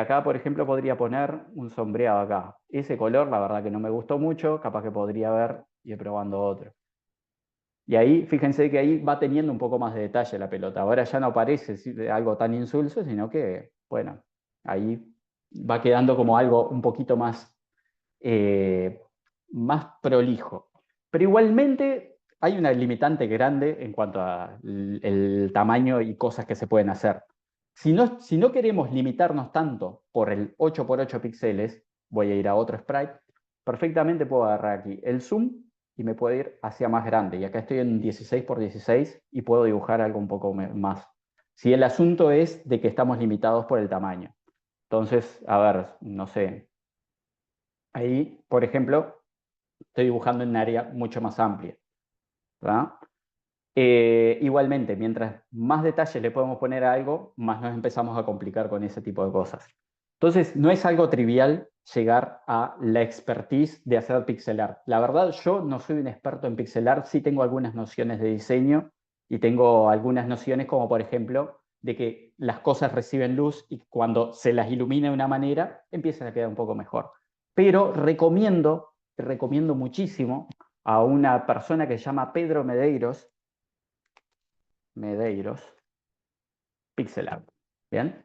Acá, por ejemplo, podría poner un sombreado acá. Ese color, la verdad que no me gustó mucho, capaz que podría ir probando otro. Y ahí, fíjense que ahí va teniendo un poco más de detalle la pelota. Ahora ya no parece algo tan insulso, sino que, bueno, ahí va quedando como algo un poquito eh, más prolijo. Pero igualmente hay una limitante grande en cuanto al tamaño y cosas que se pueden hacer. Si no queremos limitarnos tanto por el 8x8 píxeles, voy a ir a otro sprite, perfectamente puedo agarrar aquí el zoom y me puedo ir hacia más grande. Y acá estoy en 16x16 y puedo dibujar algo un poco más. Si el asunto es de que estamos limitados por el tamaño. Entonces, a ver, no sé. Ahí, por ejemplo, estoy dibujando en un área mucho más amplia. ¿Verdad? Igualmente, mientras más detalles le podemos poner a algo, más nos empezamos a complicar con ese tipo de cosas. Entonces, no es algo trivial llegar a la expertise de hacer pixel art. La verdad, yo no soy un experto en pixel art, sí tengo algunas nociones de diseño y tengo algunas nociones como, por ejemplo, de que las cosas reciben luz y cuando se las ilumina de una manera, empiezan a quedar un poco mejor. Pero recomiendo muchísimo a una persona que se llama Pedro Medeiros, Pixel Art. ¿Bien?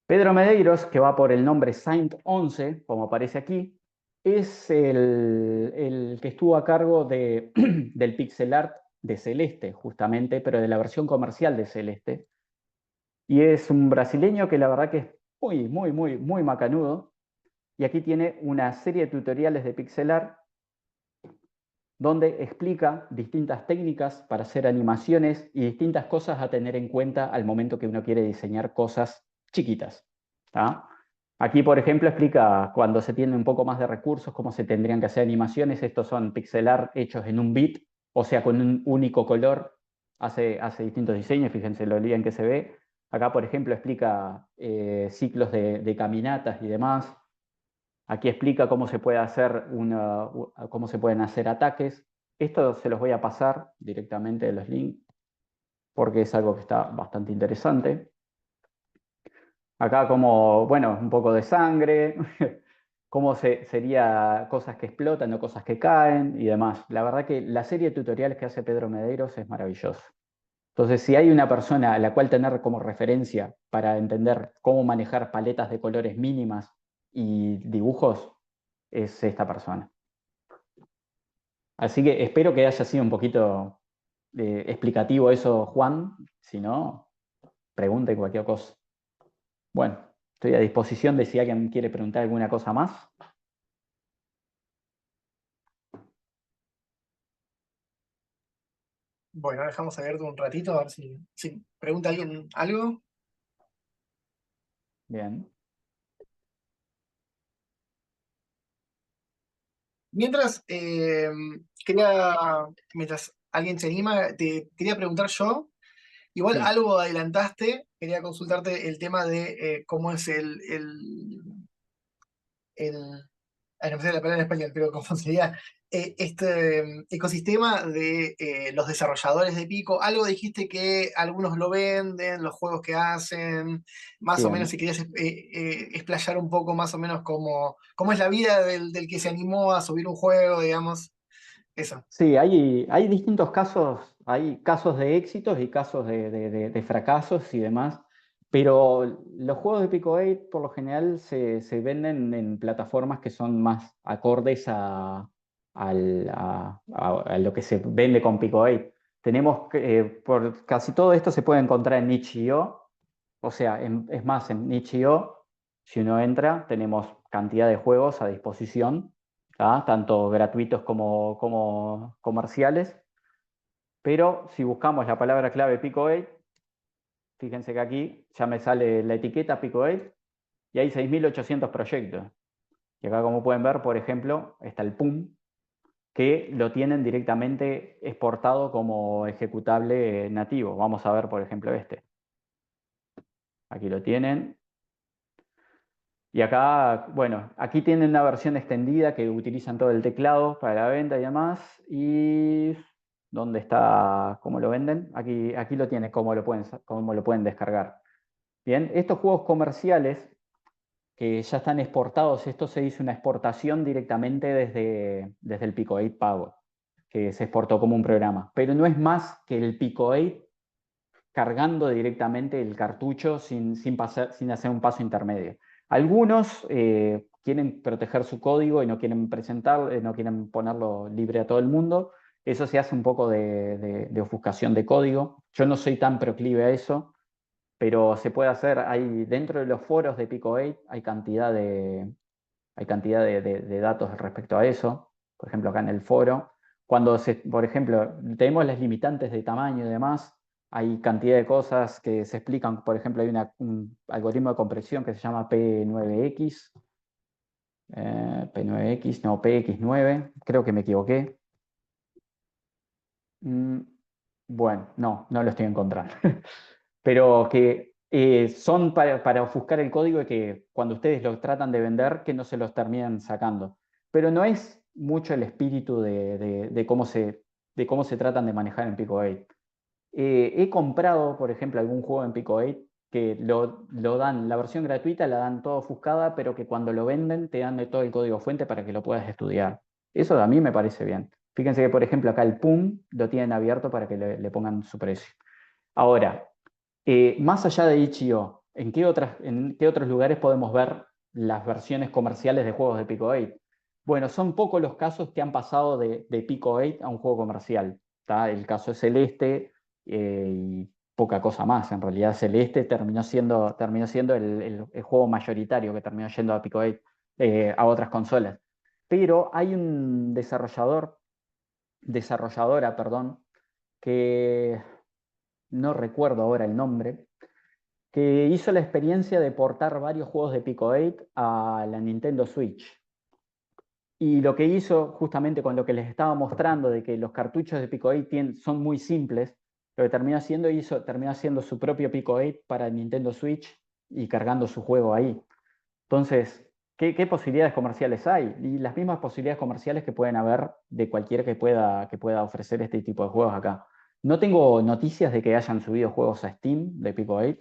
Pedro Medeiros, que va por el nombre Saint11, como aparece aquí, es el que estuvo a cargo del pixel art de Celeste, justamente, pero de la versión comercial de Celeste. Y es un brasileño que la verdad que es muy macanudo. Y aquí tiene una serie de tutoriales de pixel art donde explica distintas técnicas para hacer animaciones y distintas cosas a tener en cuenta al momento que uno quiere diseñar cosas chiquitas. ¿Tá? Aquí, por ejemplo, explica cuando se tiene un poco más de recursos, cómo se tendrían que hacer animaciones. Estos son pixel art hechos en un bit, o sea, con un único color. Hace distintos diseños, fíjense lo bien que se ve. Acá, por ejemplo, explica ciclos de caminatas y demás. Aquí explica cómo se puede hacer cómo se pueden hacer ataques. Esto se los voy a pasar directamente de los links porque es algo que está bastante interesante. Acá como, bueno, un poco de sangre, cómo sería cosas que explotan o cosas que caen y demás. La verdad que la serie de tutoriales que hace Pedro Medeiros es maravillosa. Entonces, si hay una persona a la cual tener como referencia para entender cómo manejar paletas de colores mínimas y dibujos, es esta persona. Así que espero que haya sido un poquito explicativo eso, Juan. Si no, pregunte cualquier cosa. Bueno, estoy a disposición de si alguien quiere preguntar alguna cosa más. Bueno, dejamos abierto un ratito a ver si pregunta alguien algo. Bien. Mientras, mientras alguien se anima, te quería preguntar yo. Igual Sí, algo adelantaste, quería consultarte el tema de cómo es el ay, no me sale la palabra en español, pero cómo sería este ecosistema de los desarrolladores de Pico. Algo dijiste que algunos lo venden, los juegos que hacen, más o menos bien. si querías explayar un poco más o menos cómo es la vida del que se animó a subir un juego, digamos, eso. Sí, hay distintos casos, hay casos de éxitos y casos de fracasos y demás, pero los juegos de Pico 8 por lo general se venden en plataformas que son más acordes a lo que se vende con Pico 8. Tenemos, por casi todo esto se puede encontrar en itch.io, o sea, es más, en itch.io, si uno entra, tenemos cantidad de juegos a disposición, ¿tá? Tanto gratuitos como comerciales. Pero si buscamos la palabra clave Pico 8, fíjense que aquí ya me sale la etiqueta Pico 8 y hay 6.800 proyectos. Y acá, como pueden ver, por ejemplo, está el PUM, que lo tienen directamente exportado como ejecutable nativo. Vamos a ver, por ejemplo, este. Aquí lo tienen. Y acá, bueno, aquí tienen una versión extendida que utilizan todo el teclado para la venta y demás. ¿Y dónde está? ¿Cómo lo venden? Aquí lo tienen, cómo lo pueden descargar. Bien, estos juegos comerciales que ya están exportados, esto se hizo una exportación directamente desde el Pico 8 pago, que se exportó como un programa. Pero no es más que el Pico 8 cargando directamente el cartucho sin hacer un paso intermedio. Algunos quieren proteger su código y no quieren no quieren ponerlo libre a todo el mundo. Eso se hace un poco de ofuscación de código. Yo no soy tan proclive a eso, pero se puede hacer. Dentro de los foros de Pico 8 hay cantidad de datos respecto a eso. Por ejemplo, acá en el foro. Por ejemplo, tenemos las limitantes de tamaño y demás, hay cantidad de cosas que se explican. Por ejemplo, hay un algoritmo de compresión que se llama P9X, P9X, no, PX9, creo que me equivoqué. Mm, bueno, no lo estoy encontrando. Pero que son para ofuscar el código y que cuando ustedes lo tratan de vender, que no se los terminen sacando. Pero no es mucho el espíritu de cómo se tratan de manejar en Pico 8. He comprado, por ejemplo, algún juego en Pico 8 que lo dan, la versión gratuita la dan todo ofuscada, pero que cuando lo venden te dan de todo el código fuente para que lo puedas estudiar. Eso a mí me parece bien. Fíjense que, por ejemplo, acá el PUM lo tienen abierto para que le pongan su precio. Ahora, más allá de itch.io, en qué otros lugares podemos ver las versiones comerciales de juegos de Pico 8? Bueno, son pocos los casos que han pasado de Pico 8 a un juego comercial. ¿Tá? El caso es Celeste y poca cosa más. En realidad, Celeste terminó siendo el juego mayoritario que terminó yendo a Pico 8, a otras consolas. Pero hay un desarrolladora, perdón, que no recuerdo ahora el nombre, que hizo la experiencia de portar varios juegos de Pico 8 a la Nintendo Switch. Y lo que hizo, justamente con lo que les estaba mostrando, de que los cartuchos de Pico 8 son muy simples, lo que terminó haciendo su propio Pico 8 para Nintendo Switch y cargando su juego ahí. Entonces, ¿qué posibilidades comerciales hay? Y las mismas posibilidades comerciales que pueden haber de cualquiera que pueda ofrecer este tipo de juegos acá. No tengo noticias de que hayan subido juegos a Steam de Pico 8,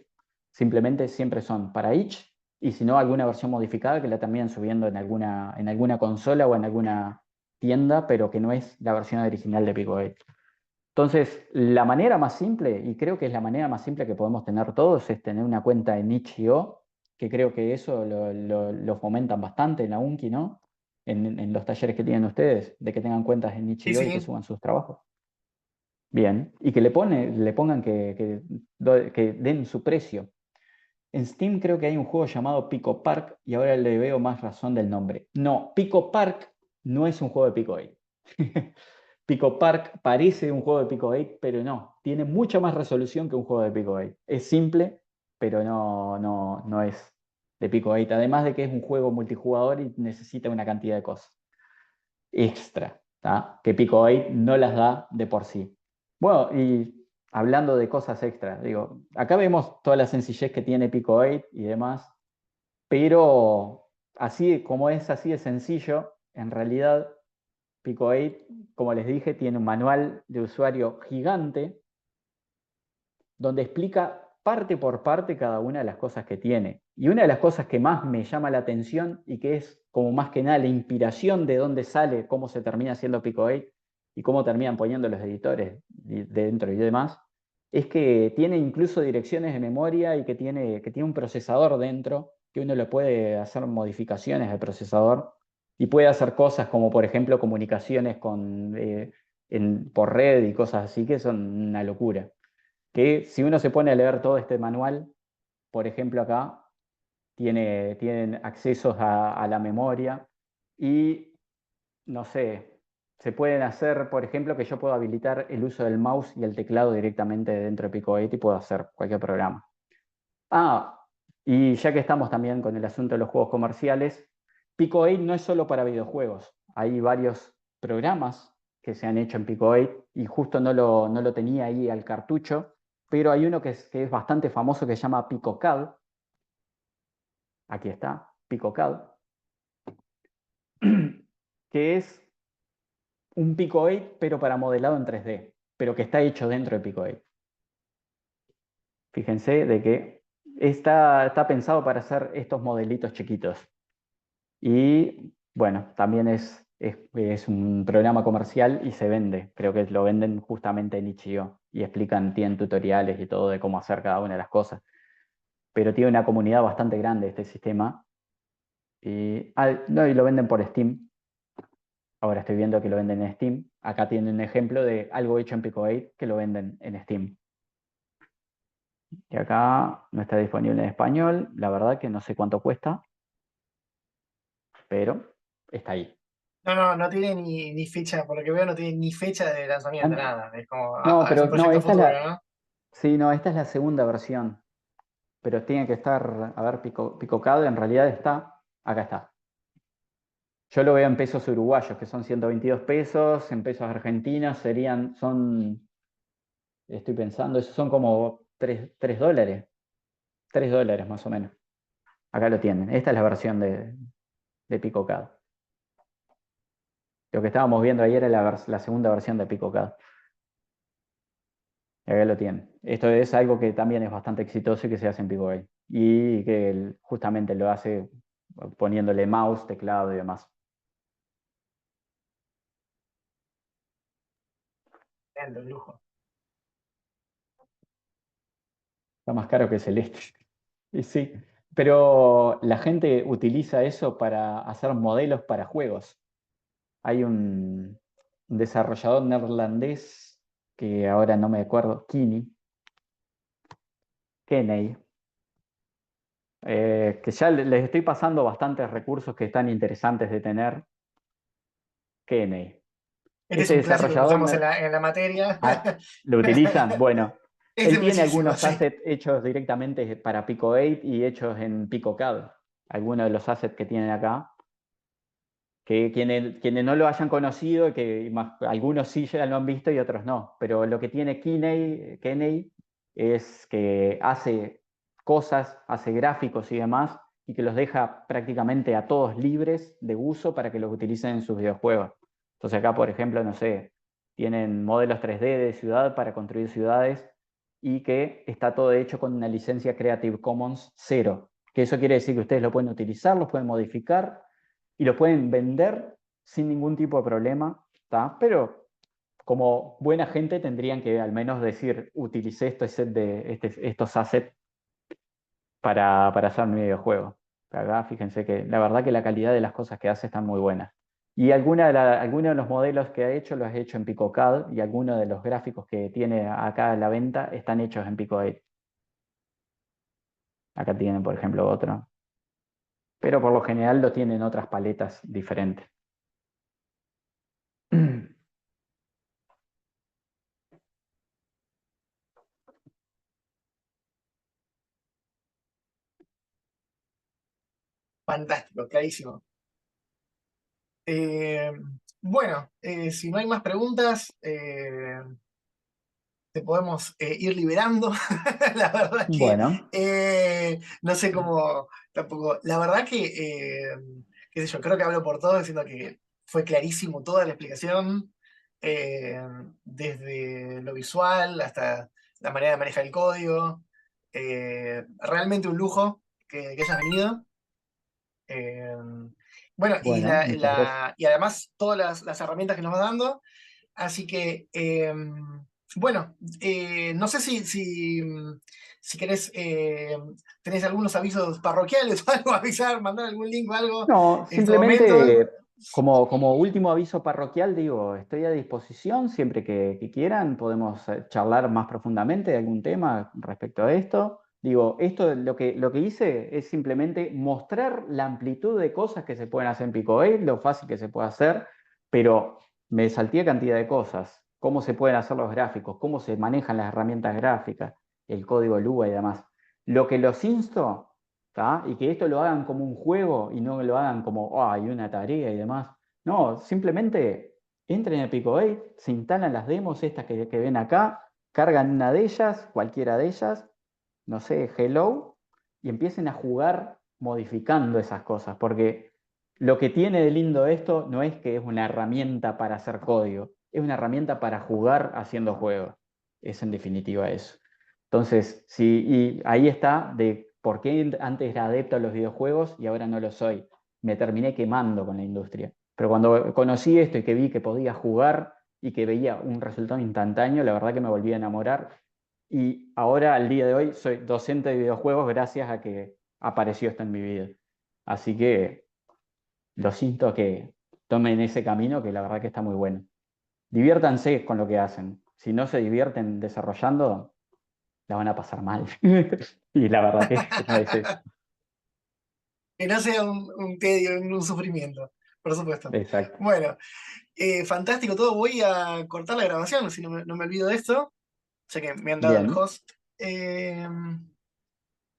simplemente siempre son para itch, y si no, alguna versión modificada que la terminan subiendo en alguna consola o en alguna tienda, pero que no es la versión original de Pico 8. Entonces, la manera más simple, y creo que es la manera más simple que podemos tener todos, es tener una cuenta en itch.io, que creo que eso lo fomentan bastante en la UNCI, ¿no? En los talleres que tienen ustedes, de que tengan cuentas en Sí, itch.io y que sí. suban sus trabajos. Bien, y que le pongan que den su precio. En Steam creo que hay un juego llamado Pico Park y ahora le veo más razón del nombre. No, Pico Park no es un juego de Pico 8. Pico Park parece un juego de Pico 8, pero no. Tiene mucha más resolución que un juego de Pico 8. Es simple, pero no es de Pico 8. Además de que es un juego multijugador y necesita una cantidad de cosas extra, ¿tá? Que Pico 8 no las da de por sí. Bueno, y hablando de cosas extra, digo, acá vemos toda la sencillez que tiene Pico 8 y demás, pero así como es así de sencillo, en realidad Pico 8, como les dije, tiene un manual de usuario gigante donde explica parte por parte cada una de las cosas que tiene. Y una de las cosas que más me llama la atención y que es como más que nada la inspiración de dónde sale, cómo se termina haciendo Pico 8 y cómo terminan poniendo los editores dentro y demás, es que tiene incluso direcciones de memoria y que tiene un procesador dentro, que uno le puede hacer modificaciones al procesador y puede hacer cosas como, por ejemplo, comunicaciones por red y cosas así, que son una locura. Que si uno se pone a leer todo este manual, por ejemplo acá, tienen accesos a la memoria y, no sé, se pueden hacer, por ejemplo, que yo puedo habilitar el uso del mouse y el teclado directamente dentro de Pico 8 y puedo hacer cualquier programa. Ah, y ya que estamos también con el asunto de los juegos comerciales, Pico 8 no es solo para videojuegos. Hay varios programas que se han hecho en Pico 8 y justo no lo tenía ahí al cartucho, pero hay uno que es bastante famoso que se llama PicoCAD. Aquí está, PicoCAD, que es un Pico 8 pero para modelado en 3D, pero que está hecho dentro de Pico 8. Fíjense de que está pensado para hacer estos modelitos chiquitos. Y bueno, también es un programa comercial y se vende. Creo que lo venden justamente en itch.io y tienen tutoriales y todo de cómo hacer cada una de las cosas. Pero tiene una comunidad bastante grande este sistema. No, y lo venden por Steam. Ahora estoy viendo que lo venden en Steam. Acá tienen un ejemplo de algo hecho en Pico 8 que lo venden en Steam. Y acá no está disponible en español. La verdad que no sé cuánto cuesta, pero está ahí. No tiene ni fecha, por lo que veo, no tiene ni fecha de lanzamiento, Ah, nada. Es como, no, es un pero no, proyecto futuro, ¿no? sí, no, esta es la segunda versión, pero tiene que estar, a ver, picocado, en realidad acá está. Yo lo veo en pesos uruguayos, que son 122 pesos, en pesos argentinos estoy pensando, esos son como 3 dólares, 3 dólares más o menos. Acá lo tienen, esta es la versión de picocado. Lo que estábamos viendo ayer era la segunda versión de picocado. Acá lo tienen. Esto es algo que también es bastante exitoso y que se hace en Picobay. Y que justamente lo hace poniéndole mouse, teclado y demás. Tremendo, lujo. Está más caro que Celeste. Y sí, pero la gente utiliza eso para hacer modelos para juegos. Hay un desarrollador neerlandés que ahora no me acuerdo, Kenny, que ya les estoy pasando bastantes recursos que están interesantes de tener. Kenny. Este es Este un clásico que desarrollador usamos en la materia. lo utilizan. Bueno, Este él es tiene bellísimo, algunos sí. assets hechos directamente para Pico 8 y hechos en PicoCAD. Algunos de los assets que tienen acá que quienes no lo hayan conocido, algunos sí ya lo han visto y otros no, pero lo que tiene Kenny es que hace cosas, hace gráficos y demás, y que los deja prácticamente a todos libres de uso para que los utilicen en sus videojuegos. Entonces acá, por ejemplo, no sé, tienen modelos 3D de ciudad para construir ciudades y que está todo hecho con una licencia Creative Commons 0, que eso quiere decir que ustedes lo pueden utilizar, los pueden modificar y lo pueden vender sin ningún tipo de problema, ¿tá? Pero como buena gente tendrían que al menos decir, utilicé estos assets para hacer mi videojuego. Acá fíjense que la verdad que la calidad de las cosas que hace están muy buenas. Y algunos de los modelos que ha hecho los ha hecho en PicoCAD y algunos de los gráficos que tiene acá a la venta están hechos en Pico 8. Acá tienen, por ejemplo, otro. Pero por lo general lo tienen otras paletas diferentes. Fantástico, clarísimo. Eh, bueno, si no hay más preguntas, te podemos ir liberando. La verdad que Bueno, no sé cómo tampoco. La verdad que, qué sé yo, creo que hablo por todos diciendo que fue clarísimo toda la explicación, eh, desde lo visual hasta la manera de manejar el código. Realmente un lujo que hayas venido. Eh, bueno, bueno, muchas gracias. y además todas las herramientas que nos vas dando. Así que, bueno, no sé si querés, tenés algunos avisos parroquiales o algo, avisar, mandar algún link o algo No, en este momento. simplemente como último aviso parroquial, digo, estoy a disposición siempre que quieran, podemos charlar más profundamente de algún tema respecto a esto. Digo, esto lo que hice es simplemente mostrar la amplitud de cosas que se pueden hacer en Pico 8, lo fácil que se puede hacer, pero me salté cantidad de cosas, cómo se pueden hacer los gráficos, cómo se manejan las herramientas gráficas, el código Lua y demás. Lo que los insto, ¿tá? Y que esto lo hagan como un juego y no lo hagan como, oh, hay una tarea y demás. No, simplemente entren a Pico 8, se instalan las demos estas que ven acá, cargan una de ellas, cualquiera de ellas, no sé, Hello, y empiecen a jugar modificando esas cosas, porque lo que tiene de lindo esto no es que es una herramienta para hacer código, es una herramienta para jugar haciendo juegos. Es en definitiva eso. Entonces, sí, y ahí está de por qué antes era adepto a los videojuegos y ahora no lo soy. Me terminé quemando con la industria. Pero cuando conocí esto y que vi que podía jugar y que veía un resultado instantáneo, la verdad que me volví a enamorar. Y ahora, al día de hoy, soy docente de videojuegos gracias a que apareció esto en mi vida. Así que los insto a que tomen ese camino, que la verdad que está muy bueno. Diviértanse con lo que hacen. Si no se divierten desarrollando, la van a pasar mal. Y la verdad que no es eso. Que no sea un tedio, un sufrimiento, por supuesto. Exacto. Bueno, fantástico todo. Voy a cortar la grabación, si no me olvido de esto, ya que me han dado el Bien. host.